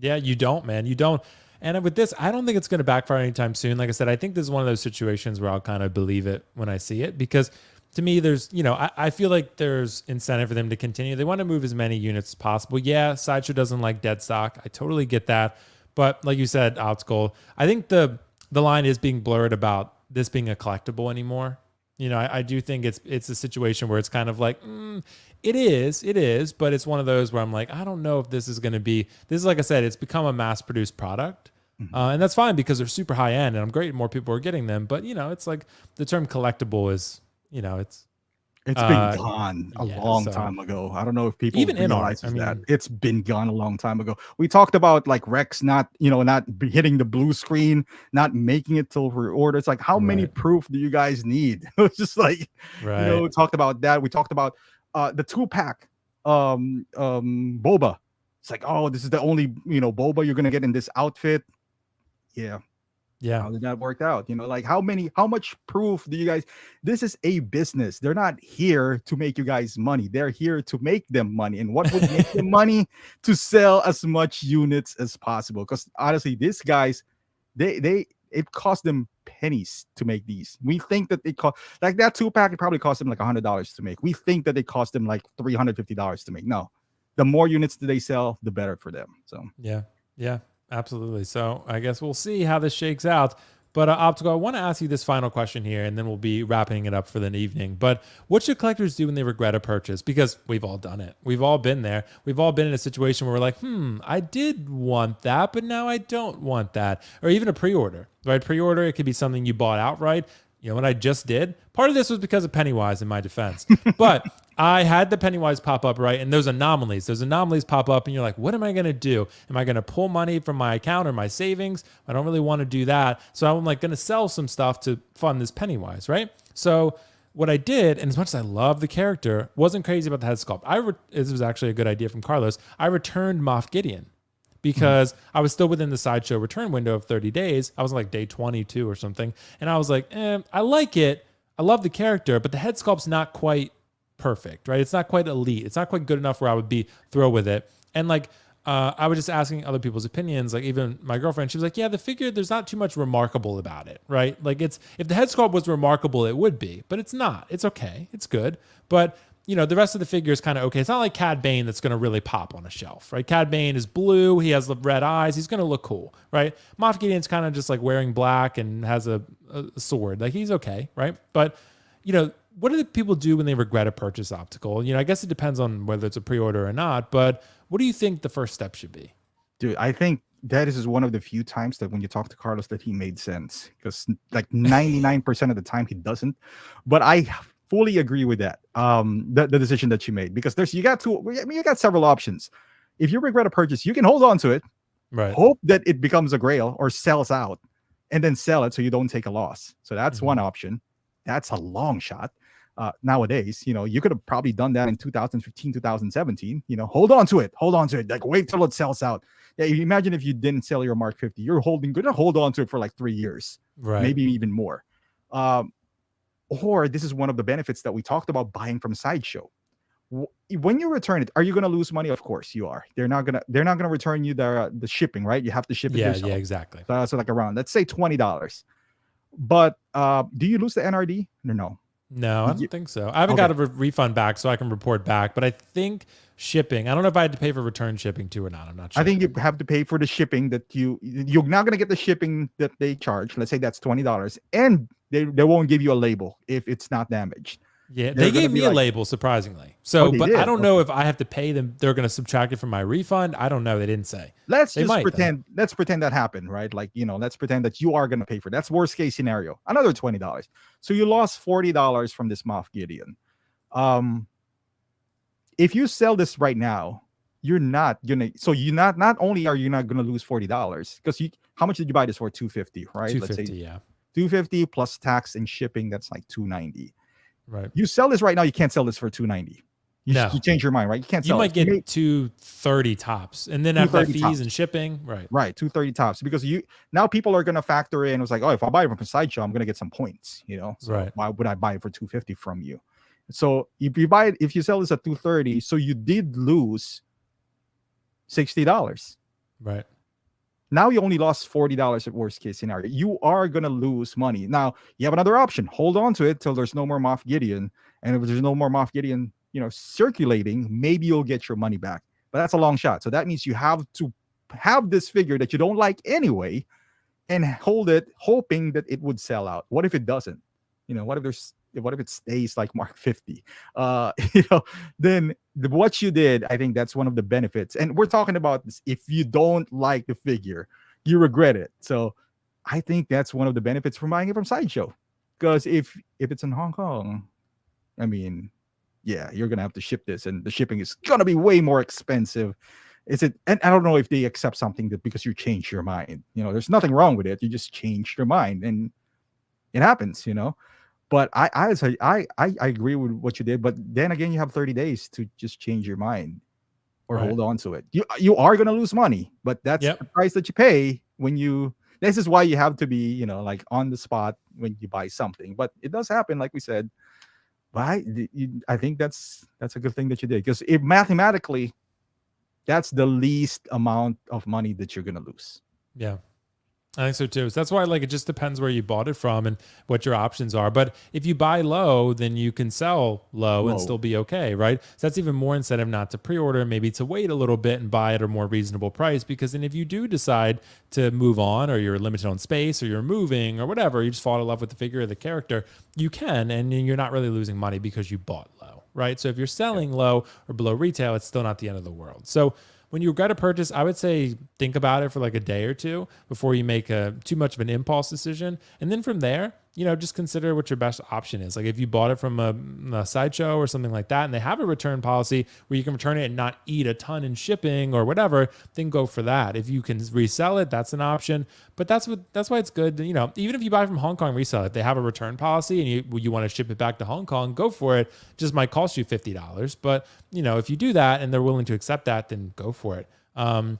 Yeah, you don't, man. You don't. And with this, I don't think it's going to backfire anytime soon. Like I said, I think this is one of those situations where I'll kind of believe it when I see it, because to me, there's, I feel like there's incentive for them to continue. They want to move as many units as possible. Yeah, Sideshow doesn't like dead stock. I totally get that. But like you said, Optical, I think the line is being blurred about this being a collectible anymore. I do think it's a situation where it's kind of like, it is, but it's one of those where I'm like, I don't know if this is going to be, this is, like I said, it's become a mass produced product. And that's fine because they're super high end and I'm great. More people are getting them, but it's like the term collectible is, it's been gone a long time ago. I don't know if people even realize that it's been gone a long time ago. We talked about like Rex not hitting the blue screen, not making it till reorder. It's like, how many proof do you guys need? It's just like, we talked about that. We talked about the 2-pack Boba. It's like, oh, this is the only Boba you're gonna get in this outfit. How did that work out? Like how much proof do you guys? This is a business. They're not here to make you guys money. They're here to make them money. And what would make them money? To sell as much units as possible. Because honestly, these guys, it cost them pennies to make these. We think that it cost like that 2-pack. It probably cost them like $100 to make. We think that it cost them like $350 to make. No, the more units that they sell, the better for them. So yeah. Absolutely. So I guess we'll see how this shakes out. But Optical, I want to ask you this final question here, and then we'll be wrapping it up for the evening. But what should collectors do when they regret a purchase? Because we've all done it. We've all been there. We've all been in a situation where we're like, I did want that, but now I don't want that. Or even a pre-order, right? Pre-order, it could be something you bought outright. What I just did? Part of this was because of Pennywise in my defense. But I had the Pennywise pop up, right? And those anomalies pop up and you're like, what am I going to do? Am I going to pull money from my account or my savings? I don't really want to do that. So I'm like going to sell some stuff to fund this Pennywise, right? So what I did, and as much as I love the character, wasn't crazy about the head sculpt. This was actually a good idea from Carlos. I returned Moff Gideon because I was still within the Sideshow return window of 30 days. I was like day 22 or something. And I was like, I like it. I love the character, but the head sculpt's not quite perfect, right? It's not quite elite. It's not quite good enough where I would be thrilled with it. And like, I was just asking other people's opinions. Like even my girlfriend, she was like, yeah, the figure, there's not too much remarkable about it, right? Like if the head sculpt was remarkable, it would be, but it's not. It's okay. It's good. But the rest of the figure is kind of okay. It's not like Cad Bane that's going to really pop on a shelf, right? Cad Bane is blue. He has the red eyes. He's going to look cool, right? Moff Gideon's kind of just like wearing black and has a sword. Like he's okay, right? But, what do the people do when they regret a purchase, Optical? I guess it depends on whether it's a pre-order or not, but what do you think the first step should be? Dude, I think that is one of the few times that when you talk to Carlos that he made sense, because like 99% of the time he doesn't. But I fully agree with that. The decision that you made, because you got several options. If you regret a purchase, you can hold on to it, right? Hope that it becomes a Grail or sells out, and then sell it so you don't take a loss. So that's one option. That's a long shot. Nowadays, you could have probably done that in 2015, 2017. Hold on to it. Like wait till it sells out. Yeah, imagine if you didn't sell your Mark 50, you're gonna hold on to it for like 3 years, right? Maybe even more. Or this is one of the benefits that we talked about buying from Sideshow. When you return it, are you going to lose money? Of course you are. They're not gonna return you the shipping, right? You have to ship it yourself. Yeah, exactly. So like around, let's say $20. But do you lose the NRD? No, I don't think so. I haven't got a refund back, so I can report back. But I think shipping, I don't know if I had to pay for return shipping too or not. I'm not sure. I think you have to pay for the shipping that you're not going to get the shipping that they charge. Let's say that's $20, and they won't give you a label if it's not damaged. Yeah, They're they gonna gave be me a like, label surprisingly. oh, So, they but I did. don't know Okay. if I have to pay them. They're going to subtract it from my refund. I don't know. They didn't say. Let's They just might though. pretend. Let's pretend that happened, right? Like, let's pretend that you are gonna pay for it. That's worst case scenario. Another $20. So you lost $40 from this Moff Gideon. Um, if you sell this right now, you're not gonna. So you not only are you not gonna lose $40 because you. How much did you buy this for? 250, right? Let's say 250. Yeah. 250 plus tax and shipping. That's like 290. Right. You sell this right now, you can't sell this for 290. No. You change your mind, right? You can't You sell might it. get 230 tops, and then after that 230 fees tops. and shipping. Right. Right, 230 tops. Because now people are gonna factor in. It was like, oh, if I buy it from a sideshow, I'm gonna get some points, So Right. why would I buy it for 250 from you? So if you sell this at 230, so you did lose $60. Right. Now you only lost $40 at worst case scenario. You are gonna lose money. Now you have another option. Hold on to it till there's no more Moff Gideon. And if there's no more Moff Gideon, circulating, maybe you'll get your money back. But that's a long shot. So that means you have to have this figure that you don't like anyway and hold it hoping that it would sell out. What if it doesn't? What if it stays like Mark 50? Then what you did, I think that's one of the benefits. And we're talking about this. If you don't like the figure, you regret it. So I think that's one of the benefits from buying it from Sideshow. Because if it's in Hong Kong, I mean, yeah, you're gonna have to ship this, and the shipping is gonna be way more expensive. And I don't know if they accept something that because you change your mind. There's nothing wrong with it. You just changed your mind, and it happens. But I agree with what you did. But then again, you have 30 days to just change your mind or Right. hold on to it. You are gonna lose money, but that's Yep. the price that you pay when you. This is why you have to be, like on the spot when you buy something. But it does happen, like we said. But I think that's a good thing that you did, because if mathematically, that's the least amount of money that you're gonna lose. Yeah. I think so too. So that's why, like, it just depends where you bought it from and what your options are. But if you buy low, then you can sell low and still be okay, right? So that's even more incentive not to pre-order, maybe to wait a little bit and buy at a more reasonable price. Because then if you do decide to move on, or you're limited on space, or you're moving, or whatever, you just fall in love with the figure or the character, you can, and you're not really losing money because you bought low, right? So if you're selling low or below retail, it's still not the end of the world. So when you regret a purchase, I would say think about it for like a day or two before you make too much of an impulse decision. And then from there, just consider what your best option is. Like if you bought it from a sideshow or something like that, and they have a return policy where you can return it and not eat a ton in shipping or whatever, then go for that. If you can resell it, that's an option. But that's why it's good. Even if you buy from Hong Kong, resell it. They have a return policy, and you want to ship it back to Hong Kong, go for it. It just might cost you $50. But if you do that and they're willing to accept that, then go for it. I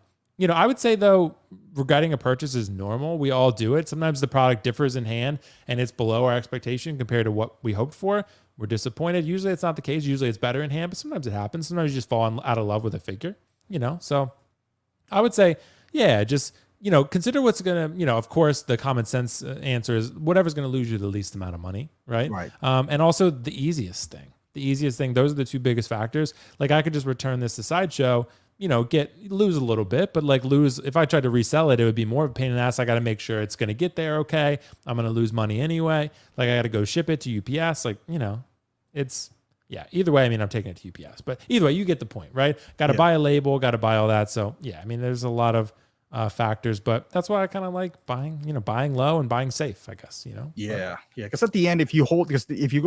would say though, regretting a purchase is normal. We all do it. Sometimes the product differs in hand and it's below our expectation compared to what we hoped for. We're disappointed. Usually it's not the case. Usually it's better in hand, but sometimes it happens. Sometimes you just fall out of love with a figure, So I would say, yeah, just, consider what's going to, of course, the common sense answer is whatever's going to lose you the least amount of money, right? Right. And also the easiest thing. Those are the two biggest factors. Like I could just return this to Sideshow, lose a little bit, but if I tried to resell it, it would be more of a pain in the ass. I got to make sure it's going to get there. Okay. I'm going to lose money anyway. Like I got to go ship it to UPS. Either way, I'm taking it to UPS, but either way, you get the point, right? Got to buy a label, got to buy all that. So yeah, there's a lot of factors, but that's why I kind of like buying low and buying safe, I guess, Yeah. Because at the end, if you go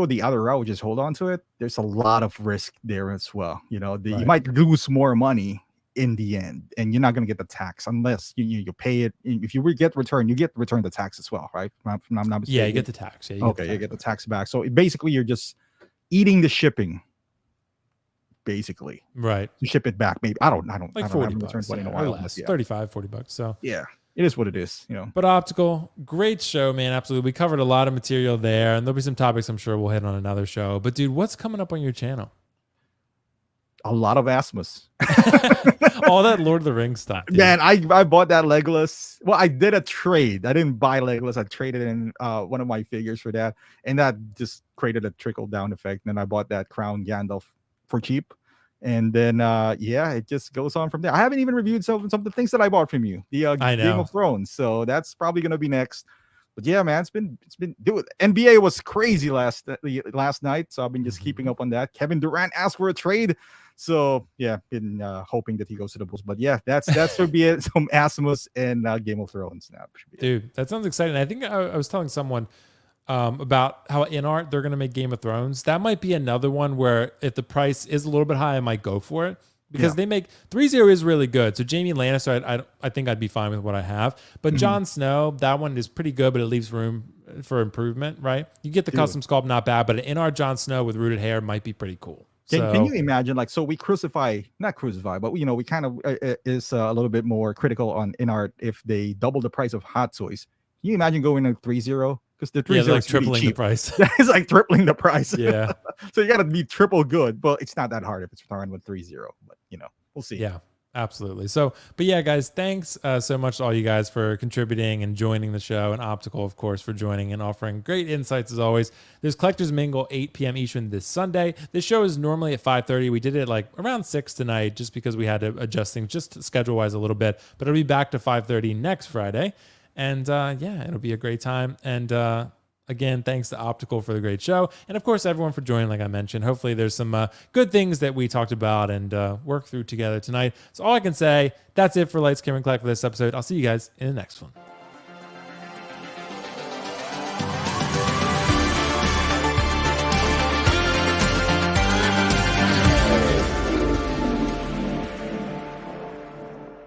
the other route, just hold on to it, there's a lot of risk there as well. You might lose more money in the end, and you're not going to get the tax unless you pay it. If you get the tax as well, right? If I'm not mistaken. Yeah, you get the tax. Yeah, you get the tax back. So basically, you're just eating the shipping. Basically, right? You ship it back. Maybe I don't like $40 in a while. Less, $35-$40. So yeah, it is what it is. But Optical, great show, man. Absolutely, we covered a lot of material there, and there'll be some topics I'm sure we'll hit on another show. But dude, what's coming up on your channel? A lot of Asmus. All that Lord of the Rings stuff. Dude. Man, I bought that Legolas. Well, I did a trade. I didn't buy Legolas. I traded in one of my figures for that, and that just created a trickle down effect. And then I bought that Crown Gandalf for cheap, and then it just goes on from there. I haven't even reviewed some of the things that I bought from you, the Game of Thrones. So that's probably gonna be next. But yeah, man, dude, NBA was crazy last night, so I've been just keeping up on that. Kevin Durant asked for a trade, so yeah, been hoping that he goes to the Bulls. But yeah, that should be it. Some Asimus and Game of Thrones now. Dude, that sounds exciting. I think I was telling someone about how Inart they're going to make Game of Thrones. That might be another one where if the price is a little bit high, I might go for it. Because they make 3-0 is really good. So Jamie Lannister, I think I'd be fine with what I have. But Jon Snow, that one is pretty good, but it leaves room for improvement, right? You get the custom sculpt, not bad, but an NR Jon Snow with rooted hair might be pretty cool. Can you imagine, like, so we not crucify, but we kind of is a little bit more critical on Inart if they double the price of Hot Toys. Can you imagine going to 3-0? Because the 3-0 like is tripling really the price. It's like tripling the price. Yeah. So you got to be triple good, but it's not that hard if it's starting with 3-0. But we'll see. Yeah, absolutely. So, but yeah, guys, thanks so much to all you guys for contributing and joining the show, and Optical, of course, for joining and offering great insights as always. There's Collectors Mingle 8 p.m. Eastern this Sunday. This show is normally at 5:30. We did it like around 6 tonight just because we had to adjust things just schedule-wise a little bit, but it'll be back to 5:30 next Friday. And yeah, it'll be a great time. And again, thanks to Optical for the great show. And of course, everyone for joining, like I mentioned. Hopefully there's some good things that we talked about and worked through together tonight. So all I can say, that's it for Lights, Camera, and Collect for this episode. I'll see you guys in the next one.